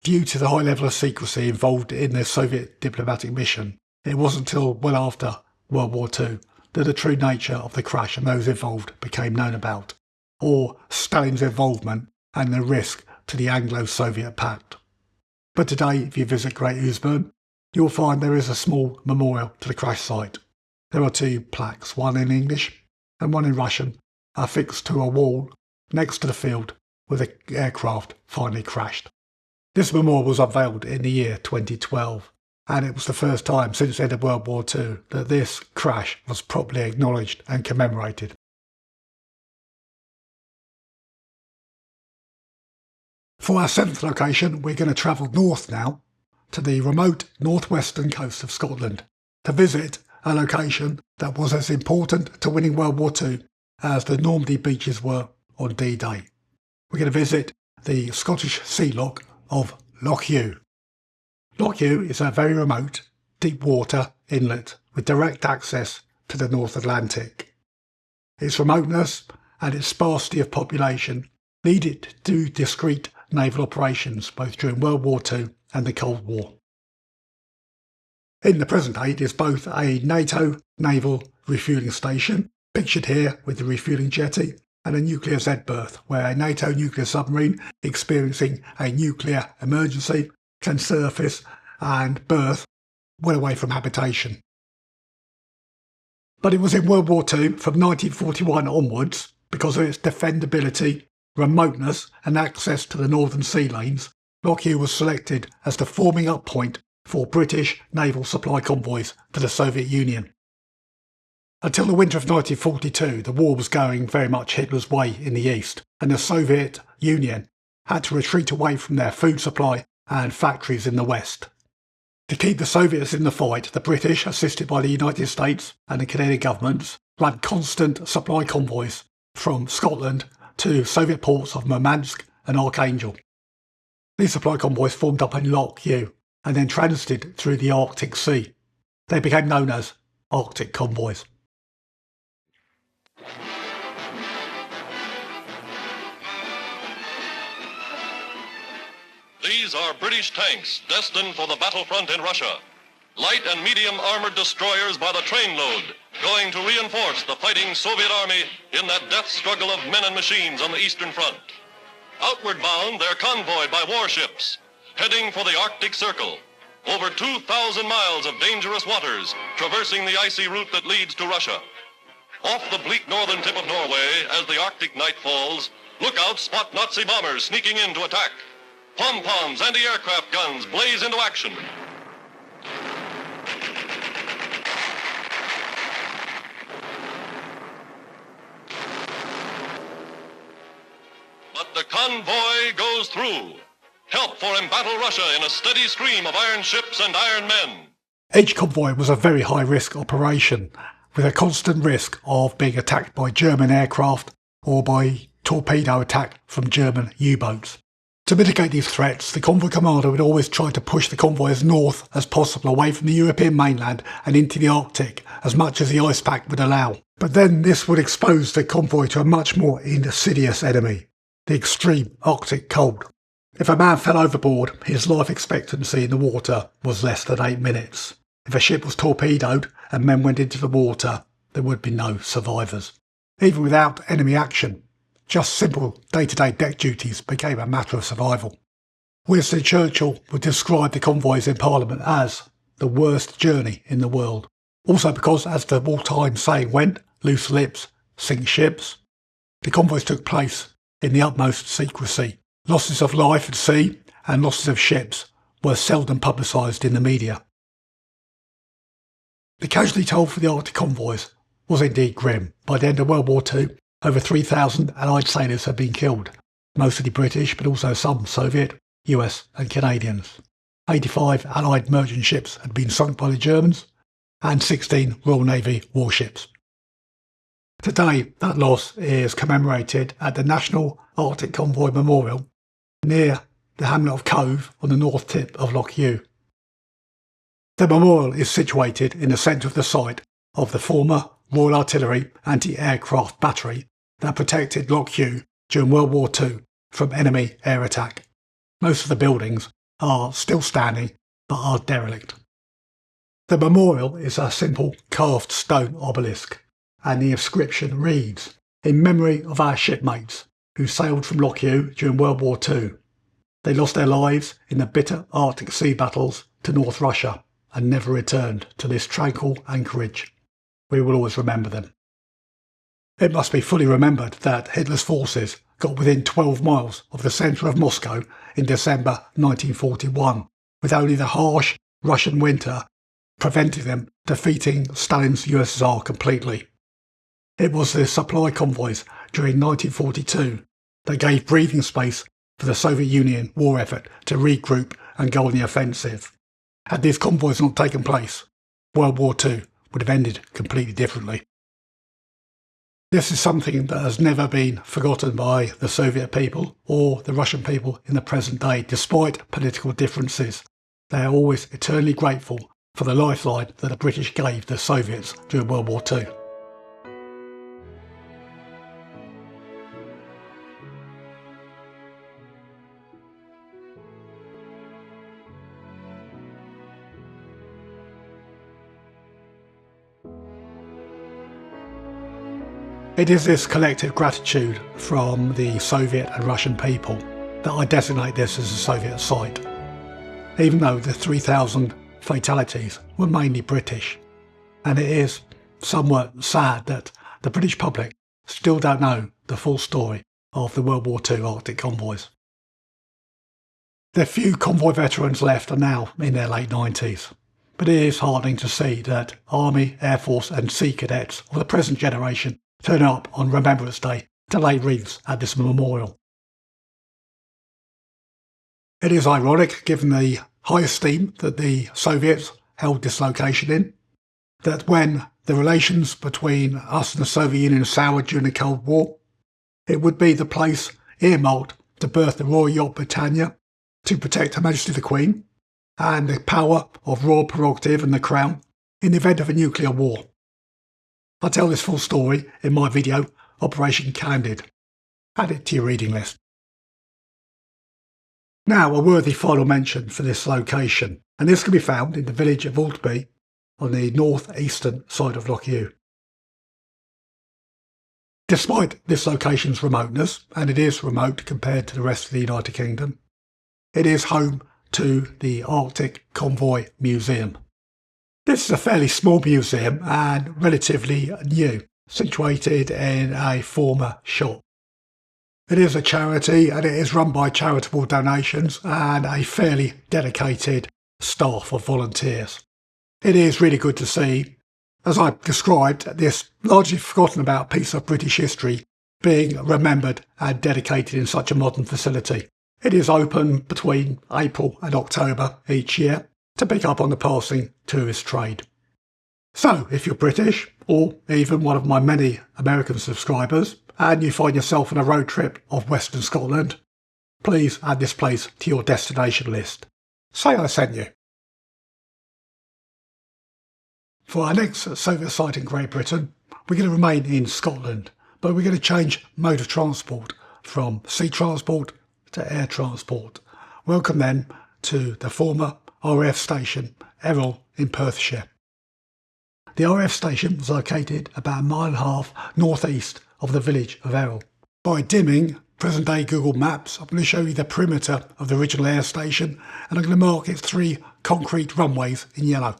Due to the high level of secrecy involved in the Soviet diplomatic mission, it wasn't until well after World War II that the true nature of the crash and those involved became known about, or Stalin's involvement and the risk to the Anglo-Soviet pact. But today, if you visit Great Ousburn, you'll find there is a small memorial to the crash site. There are 2 plaques, one in English and one in Russian, affixed to a wall next to the field where the aircraft finally crashed. This memorial was unveiled in the year 2012, and it was the first time since the end of World War II that this crash was properly acknowledged and commemorated. For our 7th location, we're going to travel north now to the remote northwestern coast of Scotland to visit a location that was as important to winning World War II as the Normandy beaches were on D-Day. We're going to visit the Scottish sea loch of Loch Ewe. Loch Ewe is a very remote, deep water inlet with direct access to the North Atlantic. Its remoteness and its sparsity of population lead it to do discreet naval operations both during World War II and the Cold War. In the present day, it is both a NATO naval refuelling station, pictured here with the refuelling jetty, and a nuclear Z-berth, where a NATO nuclear submarine experiencing a nuclear emergency can surface and berth well away from habitation. But it was in World War II from 1941 onwards, because of its defendability, remoteness and access to the northern sea lanes, Lockheed was selected as the forming up point for British naval supply convoys to the Soviet Union. Until the winter of 1942, the war was going very much Hitler's way in the east, and the Soviet Union had to retreat away from their food supply and factories in the west. To keep the Soviets in the fight, the British, assisted by the United States and the Canadian governments, ran constant supply convoys from Scotland to Soviet ports of Murmansk and Archangel. These supply convoys formed up in Lock U and then transited through the Arctic Sea. They became known as Arctic convoys. These are British tanks destined for the battlefront in Russia. Light and medium armored destroyers by the trainload, going to reinforce the fighting Soviet army in that death struggle of men and machines on the Eastern Front. Outward bound, they're convoyed by warships, heading for the Arctic Circle. Over 2,000 miles of dangerous waters, traversing the icy route that leads to Russia. Off the bleak northern tip of Norway, as the Arctic night falls, lookouts spot Nazi bombers sneaking in to attack. Pom-poms, anti-aircraft guns blaze into action. But the convoy goes through. Help for embattle Russia in a steady stream of iron ships and iron men. Each convoy was a very high-risk operation, with a constant risk of being attacked by German aircraft or by torpedo attack from German U-boats. To mitigate these threats, the convoy commander would always try to push the convoy as north as possible away from the European mainland and into the Arctic as much as the ice pack would allow. But then this would expose the convoy to a much more insidious enemy, the extreme Arctic cold. If a man fell overboard, his life expectancy in the water was less than 8 minutes. If a ship was torpedoed and men went into the water, there would be no survivors. Even without enemy action, just simple day-to-day deck duties became a matter of survival. Winston Churchill would describe the convoys in Parliament as the worst journey in the world. Also because, as the wartime saying went, loose lips sink ships. The convoys took place in the utmost secrecy. Losses of life at sea and losses of ships were seldom publicised in the media. The casualty toll for the Arctic convoys was indeed grim. By the end of World War II, over 3,000 Allied sailors had been killed, mostly British but also some Soviet, US and Canadians. 85 Allied merchant ships had been sunk by the Germans and 16 Royal Navy warships. Today, that loss is commemorated at the National Arctic Convoy Memorial near the hamlet of Cove on the north tip of Loch Ewe. The memorial is situated in the centre of the site of the former Royal Artillery anti-aircraft battery that protected Loch Ewe during World War II from enemy air attack. Most of the buildings are still standing but are derelict. The memorial is a simple carved stone obelisk, and the inscription reads, "In memory of our shipmates who sailed from Loch Ewe during World War II. They lost their lives in the bitter Arctic sea battles to North Russia and never returned to this tranquil anchorage. We will always remember them." It must be fully remembered that Hitler's forces got within 12 miles of the centre of Moscow in December 1941, with only the harsh Russian winter preventing them defeating Stalin's USSR completely. It was the supply convoys during 1942 that gave breathing space for the Soviet Union war effort to regroup and go on the offensive. Had these convoys not taken place, World War II would have ended completely differently. This is something that has never been forgotten by the Soviet people or the Russian people in the present day, despite political differences. They are always eternally grateful for the lifeline that the British gave the Soviets during World War II. It is this collective gratitude from the Soviet and Russian people that I designate this as a Soviet site, even though the 3,000 fatalities were mainly British. And it is somewhat sad that the British public still don't know the full story of the World War II Arctic convoys. The few convoy veterans left are now in their late 90s, but it is heartening to see that Army, Air Force and Sea Cadets of the present generation turn up on Remembrance Day to lay wreaths at this memorial. It is ironic, given the high esteem that the Soviets held this location in, that when the relations between us and the Soviet Union soured during the Cold War, it would be the place earmarked to berth the Royal Yacht Britannia to protect Her Majesty the Queen and the power of royal prerogative and the Crown in the event of a nuclear war. I tell this full story in my video, Operation Candid. Add it to your reading list. Now, a worthy final mention for this location, and this can be found in the village of Altby on the north-eastern side of Loch Ewe. Despite this location's remoteness, and it is remote compared to the rest of the United Kingdom, it is home to the Arctic Convoy Museum. This is a fairly small museum and relatively new, situated in a former shop. It is a charity and it is run by charitable donations and a fairly dedicated staff of volunteers. It is really good to see, as I described, this largely forgotten about piece of British history being remembered and dedicated in such a modern facility. It is open between April and October each year to pick up on the passing tourist trade. So, if you're British, or even one of my many American subscribers, and you find yourself on a road trip of Western Scotland, please add this place to your destination list. Say I sent you. For our next Soviet site in Great Britain, we're going to remain in Scotland, but we're going to change mode of transport from sea transport to air transport. Welcome then to the former RAF station, Errol in Perthshire. The RAF station was located about 1.5 miles northeast of the village of Errol. By dimming present-day Google Maps, I'm going to show you the perimeter of the original air station, and I'm going to mark its 3 concrete runways in yellow.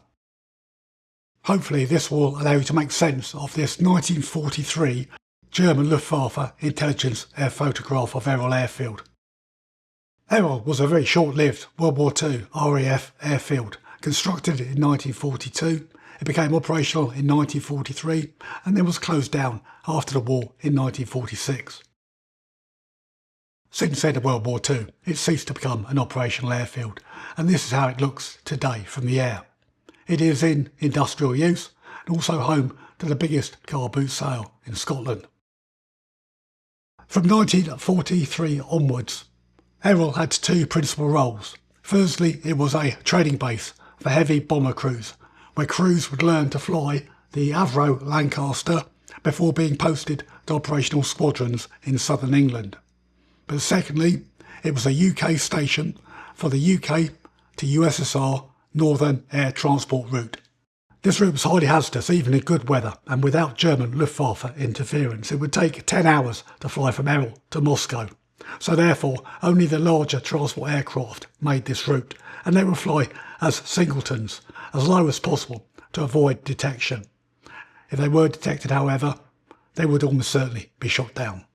Hopefully this will allow you to make sense of this 1943 German Luftwaffe intelligence air photograph of Errol Airfield. Errol was a very short-lived World War II RAF airfield. Constructed in 1942, it became operational in 1943 and then was closed down after the war in 1946. Since the end of World War II, it ceased to become an operational airfield, and this is how it looks today from the air. It is in industrial use and also home to the biggest car boot sale in Scotland. From 1943 onwards, Errol had 2 principal roles. Firstly, it was a training base for heavy bomber crews, where crews would learn to fly the Avro Lancaster before being posted to operational squadrons in southern England. But secondly, it was a UK station for the UK to USSR Northern Air Transport route. This route was highly hazardous even in good weather, and without German Luftwaffe interference it would take 10 hours to fly from Errol to Moscow. So therefore only the larger transport aircraft made this route, and they would fly as singletons, as low as possible to avoid detection. If they were detected, however, they would almost certainly be shot down.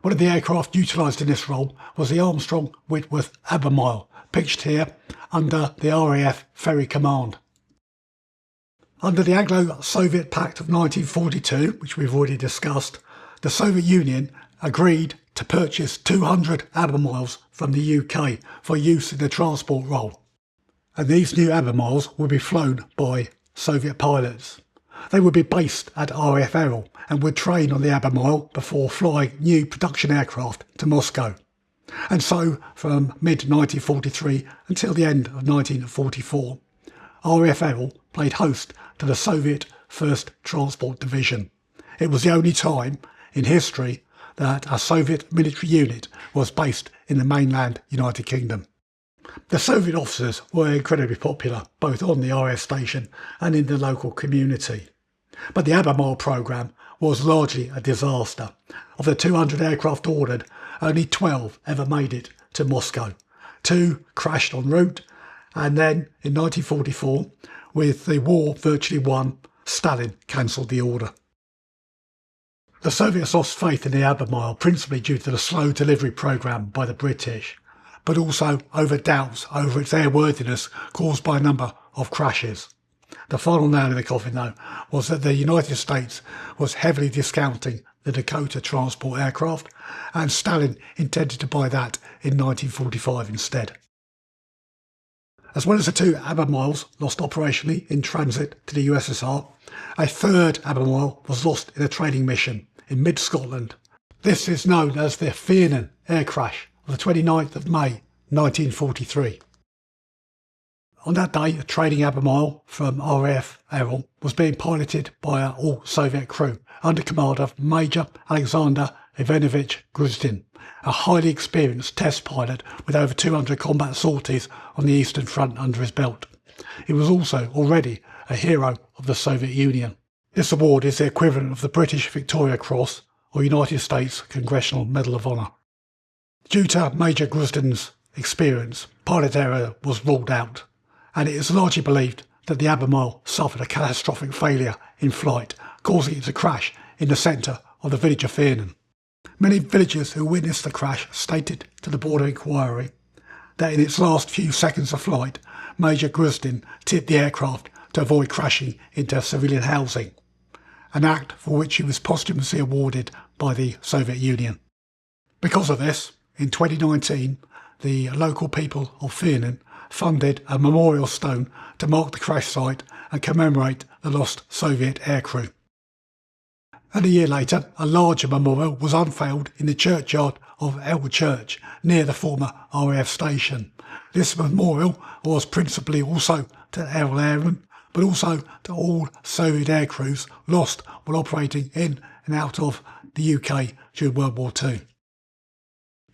One of the aircraft utilised in this role was the Armstrong Whitworth Albemarle, pitched here under the RAF Ferry Command. Under the Anglo-Soviet Pact of 1942, which we've already discussed, the Soviet Union agreed to purchase 200 Albemarles from the UK for use in the transport role. And these new Albemarles would be flown by Soviet pilots. They would be based at RAF Errol and would train on the Albemarle before flying new production aircraft to Moscow. And so, from mid-1943 until the end of 1944, RAF Errol played host to the Soviet 1st Transport Division. It was the only time in history that a Soviet military unit was based in the mainland United Kingdom. The Soviet officers were incredibly popular, both on the RAF station and in the local community. But the Albemarle programme was largely a disaster. Of the 200 aircraft ordered, only 12 ever made it to Moscow. 2 crashed en route, and then in 1944, with the war virtually won, Stalin cancelled the order. The Soviets lost faith in the Albemarle principally due to the slow delivery programme by the British, but also over doubts over its airworthiness caused by a number of crashes. The final nail in the coffin, though, was that the United States was heavily discounting the Dakota transport aircraft, and Stalin intended to buy that in 1945 instead. As well as the two Albemarles lost operationally in transit to the USSR, a third Albemarle was lost in a training mission in mid-Scotland. This is known as the Lenin air crash of the 29th of May 1943. On that day, a training Albemarle from RAF Errol was being piloted by an all-Soviet crew under command of Major Alexander Ivanovich Gruzin, a highly experienced test pilot with over 200 combat sorties on the Eastern Front under his belt. He was also already a hero of the Soviet Union. This award is the equivalent of the British Victoria Cross or United States Congressional Medal of Honor. Due to Major Gruzin's experience, pilot error was ruled out, and it is largely believed that the Albemarle suffered a catastrophic failure in flight, causing it to crash in the centre of the village of Lenin. Many villagers who witnessed the crash stated to the Board of Inquiry that in its last few seconds of flight, Major Gruzin tipped the aircraft to avoid crashing into civilian housing, an act for which he was posthumously awarded by the Soviet Union. Because of this, in 2019, the local people of Lenin funded a memorial stone to mark the crash site and commemorate the lost Soviet aircrew. And a year later, a larger memorial was unveiled in the churchyard of Elwood Church near the former RAF station. This memorial was principally also to Errol Airmen, but also to all Soviet aircrews lost while operating in and out of the UK during World War II.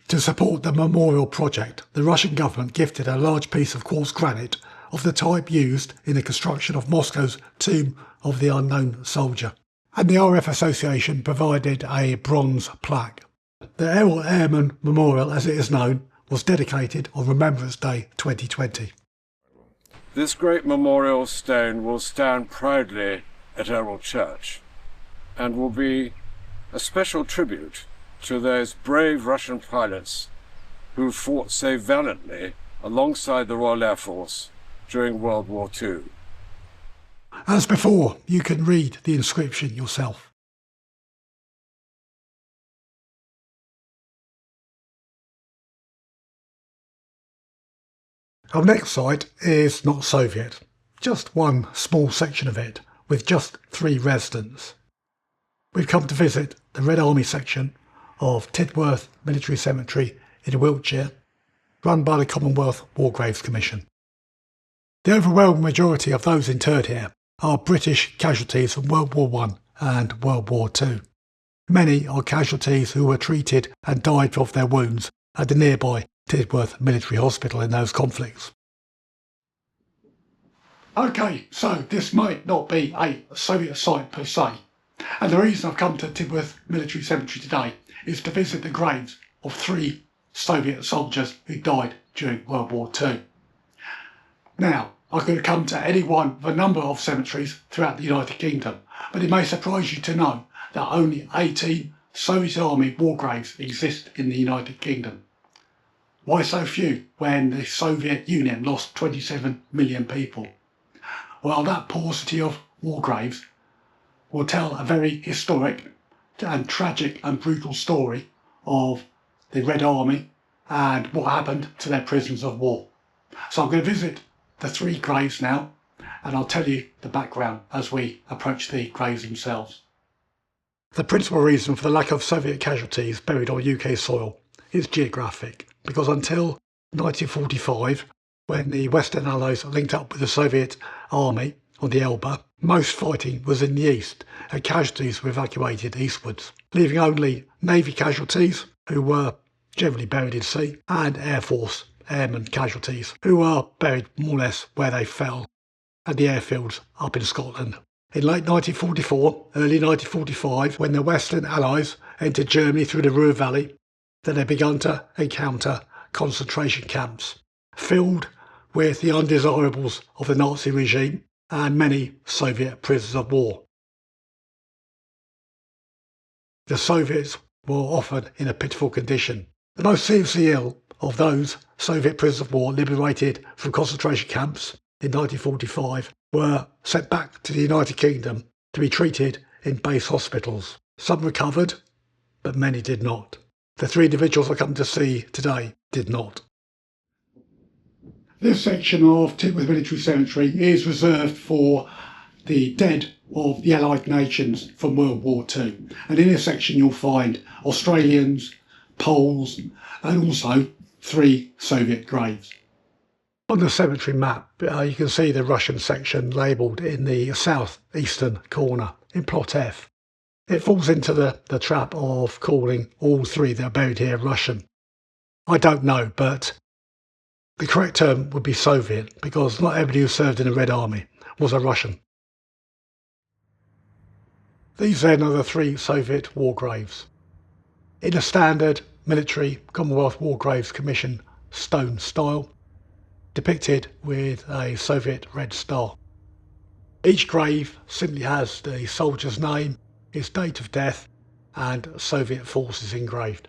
To support the memorial project, the Russian government gifted a large piece of quartz granite of the type used in the construction of Moscow's Tomb of the Unknown Soldier, and the RAF Association provided a bronze plaque. The Errol Airman Memorial, as it is known, was dedicated on Remembrance Day 2020. This great memorial stone will stand proudly at Errol Church and will be a special tribute to those brave Russian pilots who fought so valiantly alongside the Royal Air Force during World War II. As before, you can read the inscription yourself. Our next site is not Soviet, just one small section of it with just 3 residents. We've come to visit the Red Army section of Tidworth Military Cemetery in Wiltshire, run by the Commonwealth War Graves Commission. The overwhelming majority of those interred here are British casualties from World War I and World War II. Many are casualties who were treated and died of their wounds at the nearby Tidworth Military Hospital in those conflicts. Okay, so this might not be a Soviet site per se, and the reason I've come to Tidworth Military Cemetery today is to visit the graves of 3 Soviet soldiers who died during World War II. Now, I could have come to any one of a number of cemeteries throughout the United Kingdom, but it may surprise you to know that only 18 Soviet Army war graves exist in the United Kingdom. Why so few when the Soviet Union lost 27 million people? Well, that paucity of war graves will tell a very historic and tragic and brutal story of the Red Army and what happened to their prisoners of war. So I'm going to visit the 3 graves now, and I'll tell you the background as we approach the graves themselves. The principal reason for the lack of Soviet casualties buried on UK soil is geographic, because until 1945, when the Western Allies linked up with the Soviet Army on the Elbe, most fighting was in the east, and casualties were evacuated eastwards, leaving only Navy casualties, who were generally buried in sea, and Air Force airmen casualties, who were buried more or less where they fell, at the airfields up in Scotland. In late 1944, early 1945, when the Western Allies entered Germany through the Ruhr Valley, then they began to encounter concentration camps, filled with the undesirables of the Nazi regime, and many Soviet prisoners of war. The Soviets were often in a pitiful condition. The most seriously ill of those Soviet prisoners of war liberated from concentration camps in 1945 were sent back to the United Kingdom to be treated in base hospitals. Some recovered, but many did not. The 3 individuals I come to see today did not. This section of Tidworth Military Cemetery is reserved for the dead of the Allied nations from World War II. And in this section you'll find Australians, Poles, and also 3 Soviet graves. On the cemetery map, you can see the Russian section labelled in the south-eastern corner in plot F. It falls into the trap of calling all 3 that are buried here Russian. I don't know, but the correct term would be Soviet, because not everybody who served in the Red Army was a Russian. These then are the 3 Soviet war graves. In a standard military Commonwealth War Graves Commission stone style, depicted with a Soviet red star. Each grave simply has the soldier's name, his date of death, and Soviet forces engraved.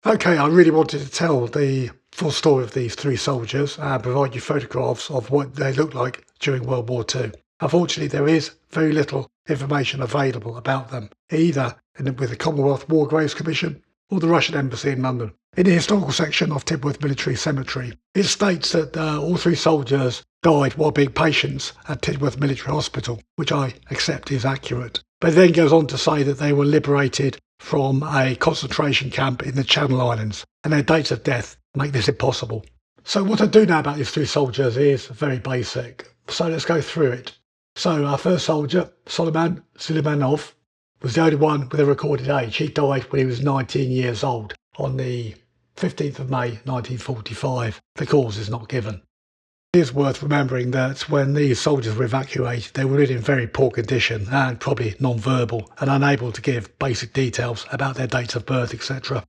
Okay, I really wanted to tell the full story of these 3 soldiers and provide you photographs of what they looked like during World War II. Unfortunately, there is very little information available about them, either with the Commonwealth War Graves Commission or the Russian Embassy in London. In the historical section of Tidworth Military Cemetery, it states that all 3 soldiers died while being patients at Tidworth Military Hospital, which I accept is accurate. But it then goes on to say that they were liberated from a concentration camp in the Channel Islands, and their dates of death make this impossible. So what I do know about these 3 soldiers is very basic. So let's go through it. So our first soldier, Soliman Suleimanov, was the only one with a recorded age. He died when he was 19 years old on the 15th of May 1945. The cause is not given. It is worth remembering that when these soldiers were evacuated, they were in very poor condition and probably non-verbal and unable to give basic details about their dates of birth, etc.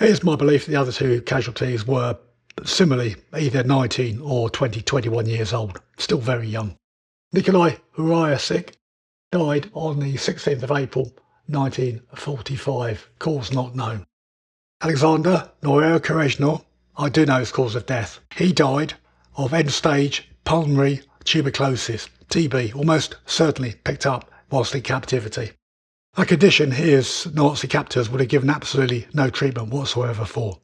It is my belief that the other 2 casualties were similarly either 19 or 21 years old, still very young. Nikolai Hurayasik died on the 16th of April 1945, cause not known. Alexander Novokorezhno, I do know his cause of death. He died of end-stage pulmonary tuberculosis, TB, almost certainly picked up whilst in captivity. A condition his Nazi captors would have given absolutely no treatment whatsoever for.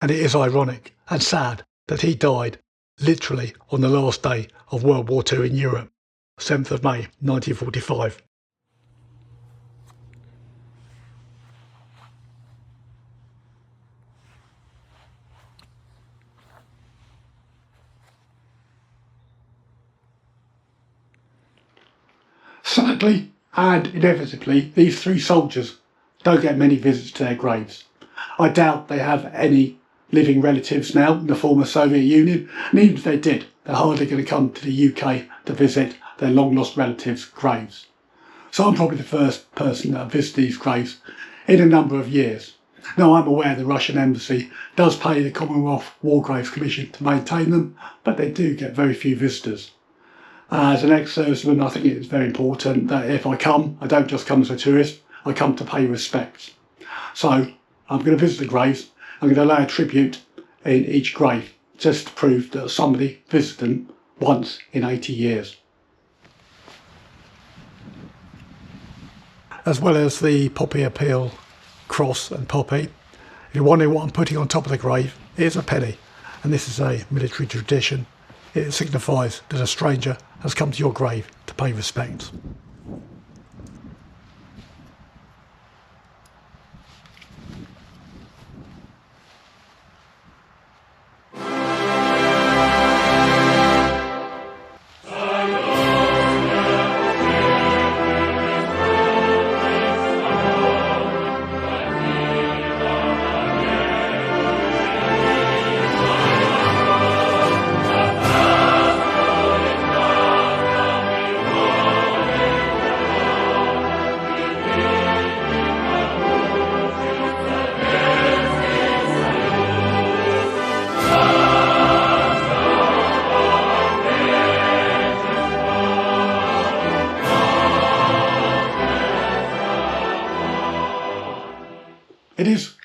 And it is ironic and sad that he died literally on the last day of World War II in Europe, 7th of May 1945. Sadly and inevitably, these 3 soldiers don't get many visits to their graves. I doubt they have any living relatives now in the former Soviet Union, and even if they did, they're hardly going to come to the UK to visit their long-lost relatives' graves. So I'm probably the first person that visited these graves in a number of years. Now, I'm aware the Russian Embassy does pay the Commonwealth War Graves Commission to maintain them, but they do get very few visitors. As an ex-serviceman, I think it's very important that if I come, I don't just come as a tourist, I come to pay respects. So I'm going to visit the graves. I'm going to lay a tribute in each grave, just to prove that somebody visited them once in 80 years. As well as the Poppy Appeal cross and poppy, if you're wondering what I'm putting on top of the grave, it's a penny. And this is a military tradition. It signifies that a stranger has come to your grave to pay respects.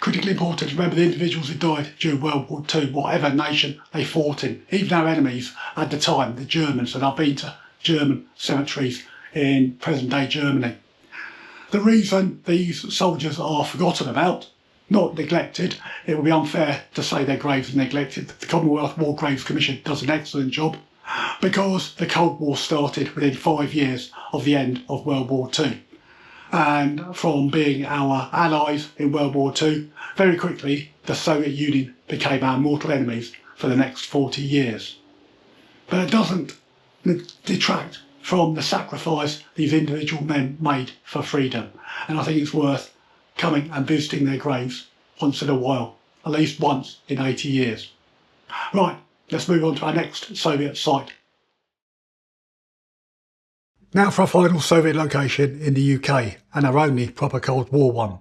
critically important to remember the individuals who died during World War II, whatever nation they fought in. Even our enemies at the time, the Germans, and I've been to German cemeteries in present-day Germany. The reason these soldiers are forgotten about, not neglected, it would be unfair to say their graves are neglected. The Commonwealth War Graves Commission does an excellent job, because the Cold War started within 5 years of the end of World War II. And from being our allies in World War II, very quickly the Soviet Union became our mortal enemies for the next 40 years. But it doesn't detract from the sacrifice these individual men made for freedom. And I think it's worth coming and visiting their graves once in a while, at least once in 80 years. Right, let's move on to our next Soviet site. Now for our final Soviet location in the UK, and our only proper Cold War one.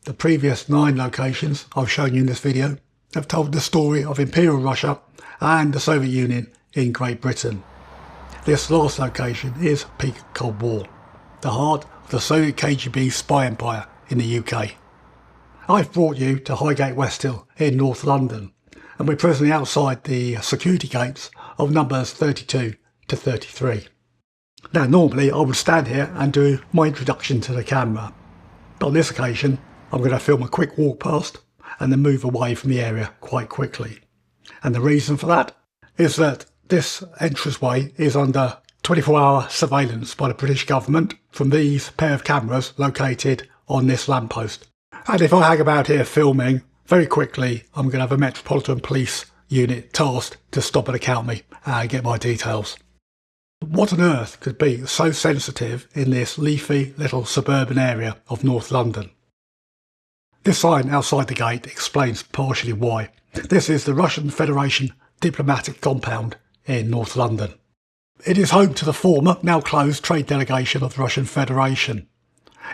The previous 9 locations I've shown you in this video have told the story of Imperial Russia and the Soviet Union in Great Britain. This last location is peak Cold War, the heart of the Soviet KGB spy empire in the UK. I've brought you to Highgate Westhill in North London, and we're presently outside the security gates of numbers 32 to 33. Now normally I would stand here and do my introduction to the camera, but on this occasion I'm going to film a quick walk past and then move away from the area quite quickly. And the reason for that is that this entranceway is under 24-hour surveillance by the British government from these pair of cameras located on this lamppost. And if I hang about here filming, very quickly I'm going to have a Metropolitan Police unit tasked to stop and account me and get my details. What on earth could be so sensitive in this leafy little suburban area of North London? This sign outside the gate explains partially why. This is the Russian Federation diplomatic compound in North London. It is home to the former, now closed, trade delegation of the Russian Federation.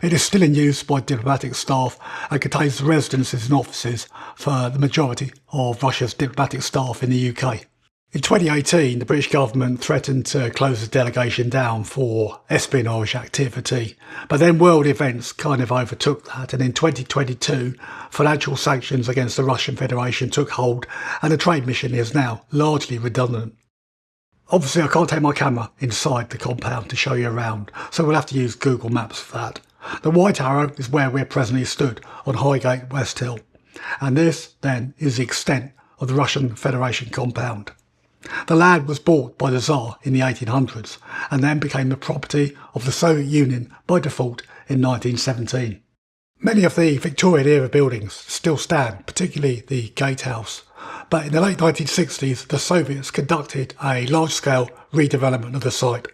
It is still in use by diplomatic staff and contains the residences and offices for the majority of Russia's diplomatic staff in the UK. In 2018, the British government threatened to close the delegation down for espionage activity, but then world events kind of overtook that, and in 2022, financial sanctions against the Russian Federation took hold, and the trade mission is now largely redundant. Obviously, I can't take my camera inside the compound to show you around, so we'll have to use Google Maps for that. The white arrow is where we're presently stood on Highgate Westhill, and this, then, is the extent of the Russian Federation compound. The land was bought by the Tsar in the 1800s and then became the property of the Soviet Union by default in 1917. Many of the Victorian-era buildings still stand, particularly the gatehouse, but in the late 1960s the Soviets conducted a large-scale redevelopment of the site.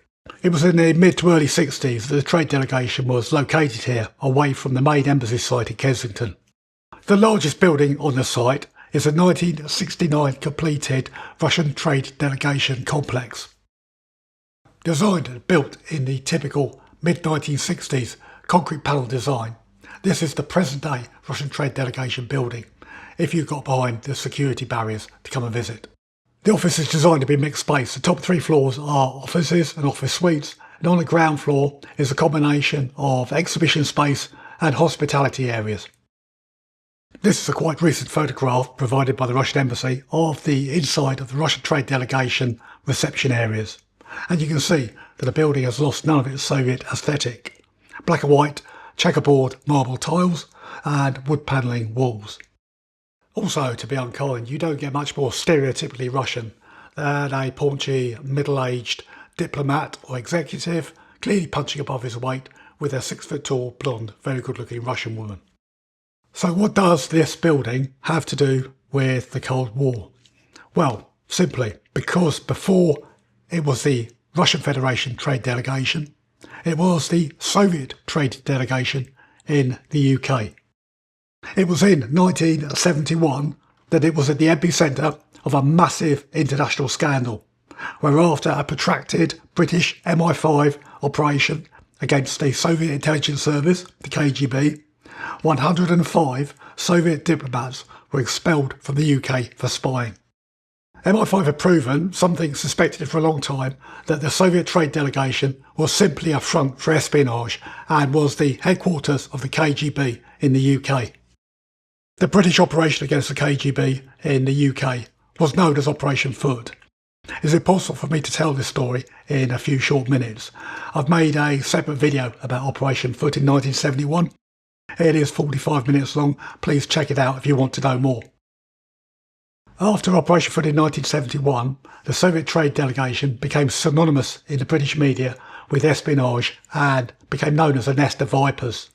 It was in the mid to early 60s that the trade delegation was located here, away from the main embassy site in Kensington. The largest building on the site is a 1969 completed Russian trade delegation complex. Designed and built in the typical mid-1960s concrete panel design, this is the present-day Russian trade delegation building, if you got behind the security barriers to come and visit. The office is designed to be mixed space. The top 3 floors are offices and office suites, and on the ground floor is a combination of exhibition space and hospitality areas. This is a quite recent photograph provided by the Russian Embassy of the inside of the Russian trade delegation reception areas. And you can see that the building has lost none of its Soviet aesthetic. Black and white, checkerboard marble tiles and wood panelling walls. Also, to be unkind, you don't get much more stereotypically Russian than a paunchy, middle-aged diplomat or executive, clearly punching above his weight, with a 6-foot-tall, blonde, very good-looking Russian woman. So what does this building have to do with the Cold War? Well, simply because before it was the Russian Federation trade delegation, it was the Soviet trade delegation in the UK. It was in 1971 that it was at the epicentre of a massive international scandal, where after a protracted British MI5 operation against the Soviet intelligence service, the KGB, 105 Soviet diplomats were expelled from the UK for spying. MI5 had proven, something suspected for a long time, that the Soviet trade delegation was simply a front for espionage and was the headquarters of the KGB in the UK. The British operation against the KGB in the UK was known as Operation Foot. Is it possible for me to tell this story in a few short minutes? I've made a separate video about Operation Foot in 1971. It is 45 minutes long. Please check it out if you want to know more. After Operation Foot in 1971, the Soviet trade delegation became synonymous in the British media with espionage and became known as a nest of vipers.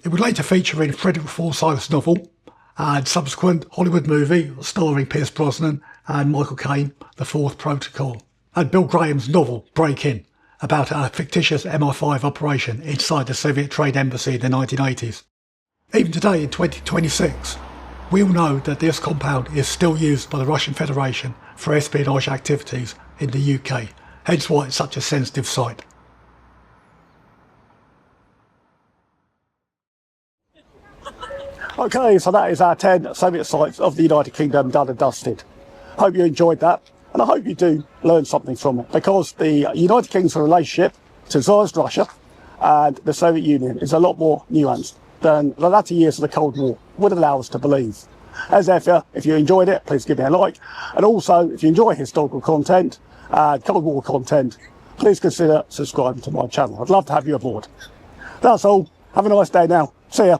It would later feature in Frederick Forsyth's novel and subsequent Hollywood movie starring Pierce Brosnan and Michael Caine, The Fourth Protocol, and Bill Graham's novel Break In, about a fictitious MI5 operation inside the Soviet trade embassy in the 1980s. Even today in 2026, we all know that this compound is still used by the Russian Federation for espionage activities in the UK, hence why it's such a sensitive site. Okay, so that is our 10 Soviet sites of the United Kingdom done and dusted. Hope you enjoyed that, and I hope you do learn something from it, because the United Kingdom's relationship to Tsarist Russia and the Soviet Union is a lot more nuanced than the latter years of the Cold War would allow us to believe. As ever, if you enjoyed it, please give me a like, and also if you enjoy historical content and Cold War content, please consider subscribing to my channel. I'd love to have you aboard. That's all. Have a nice day now. See ya.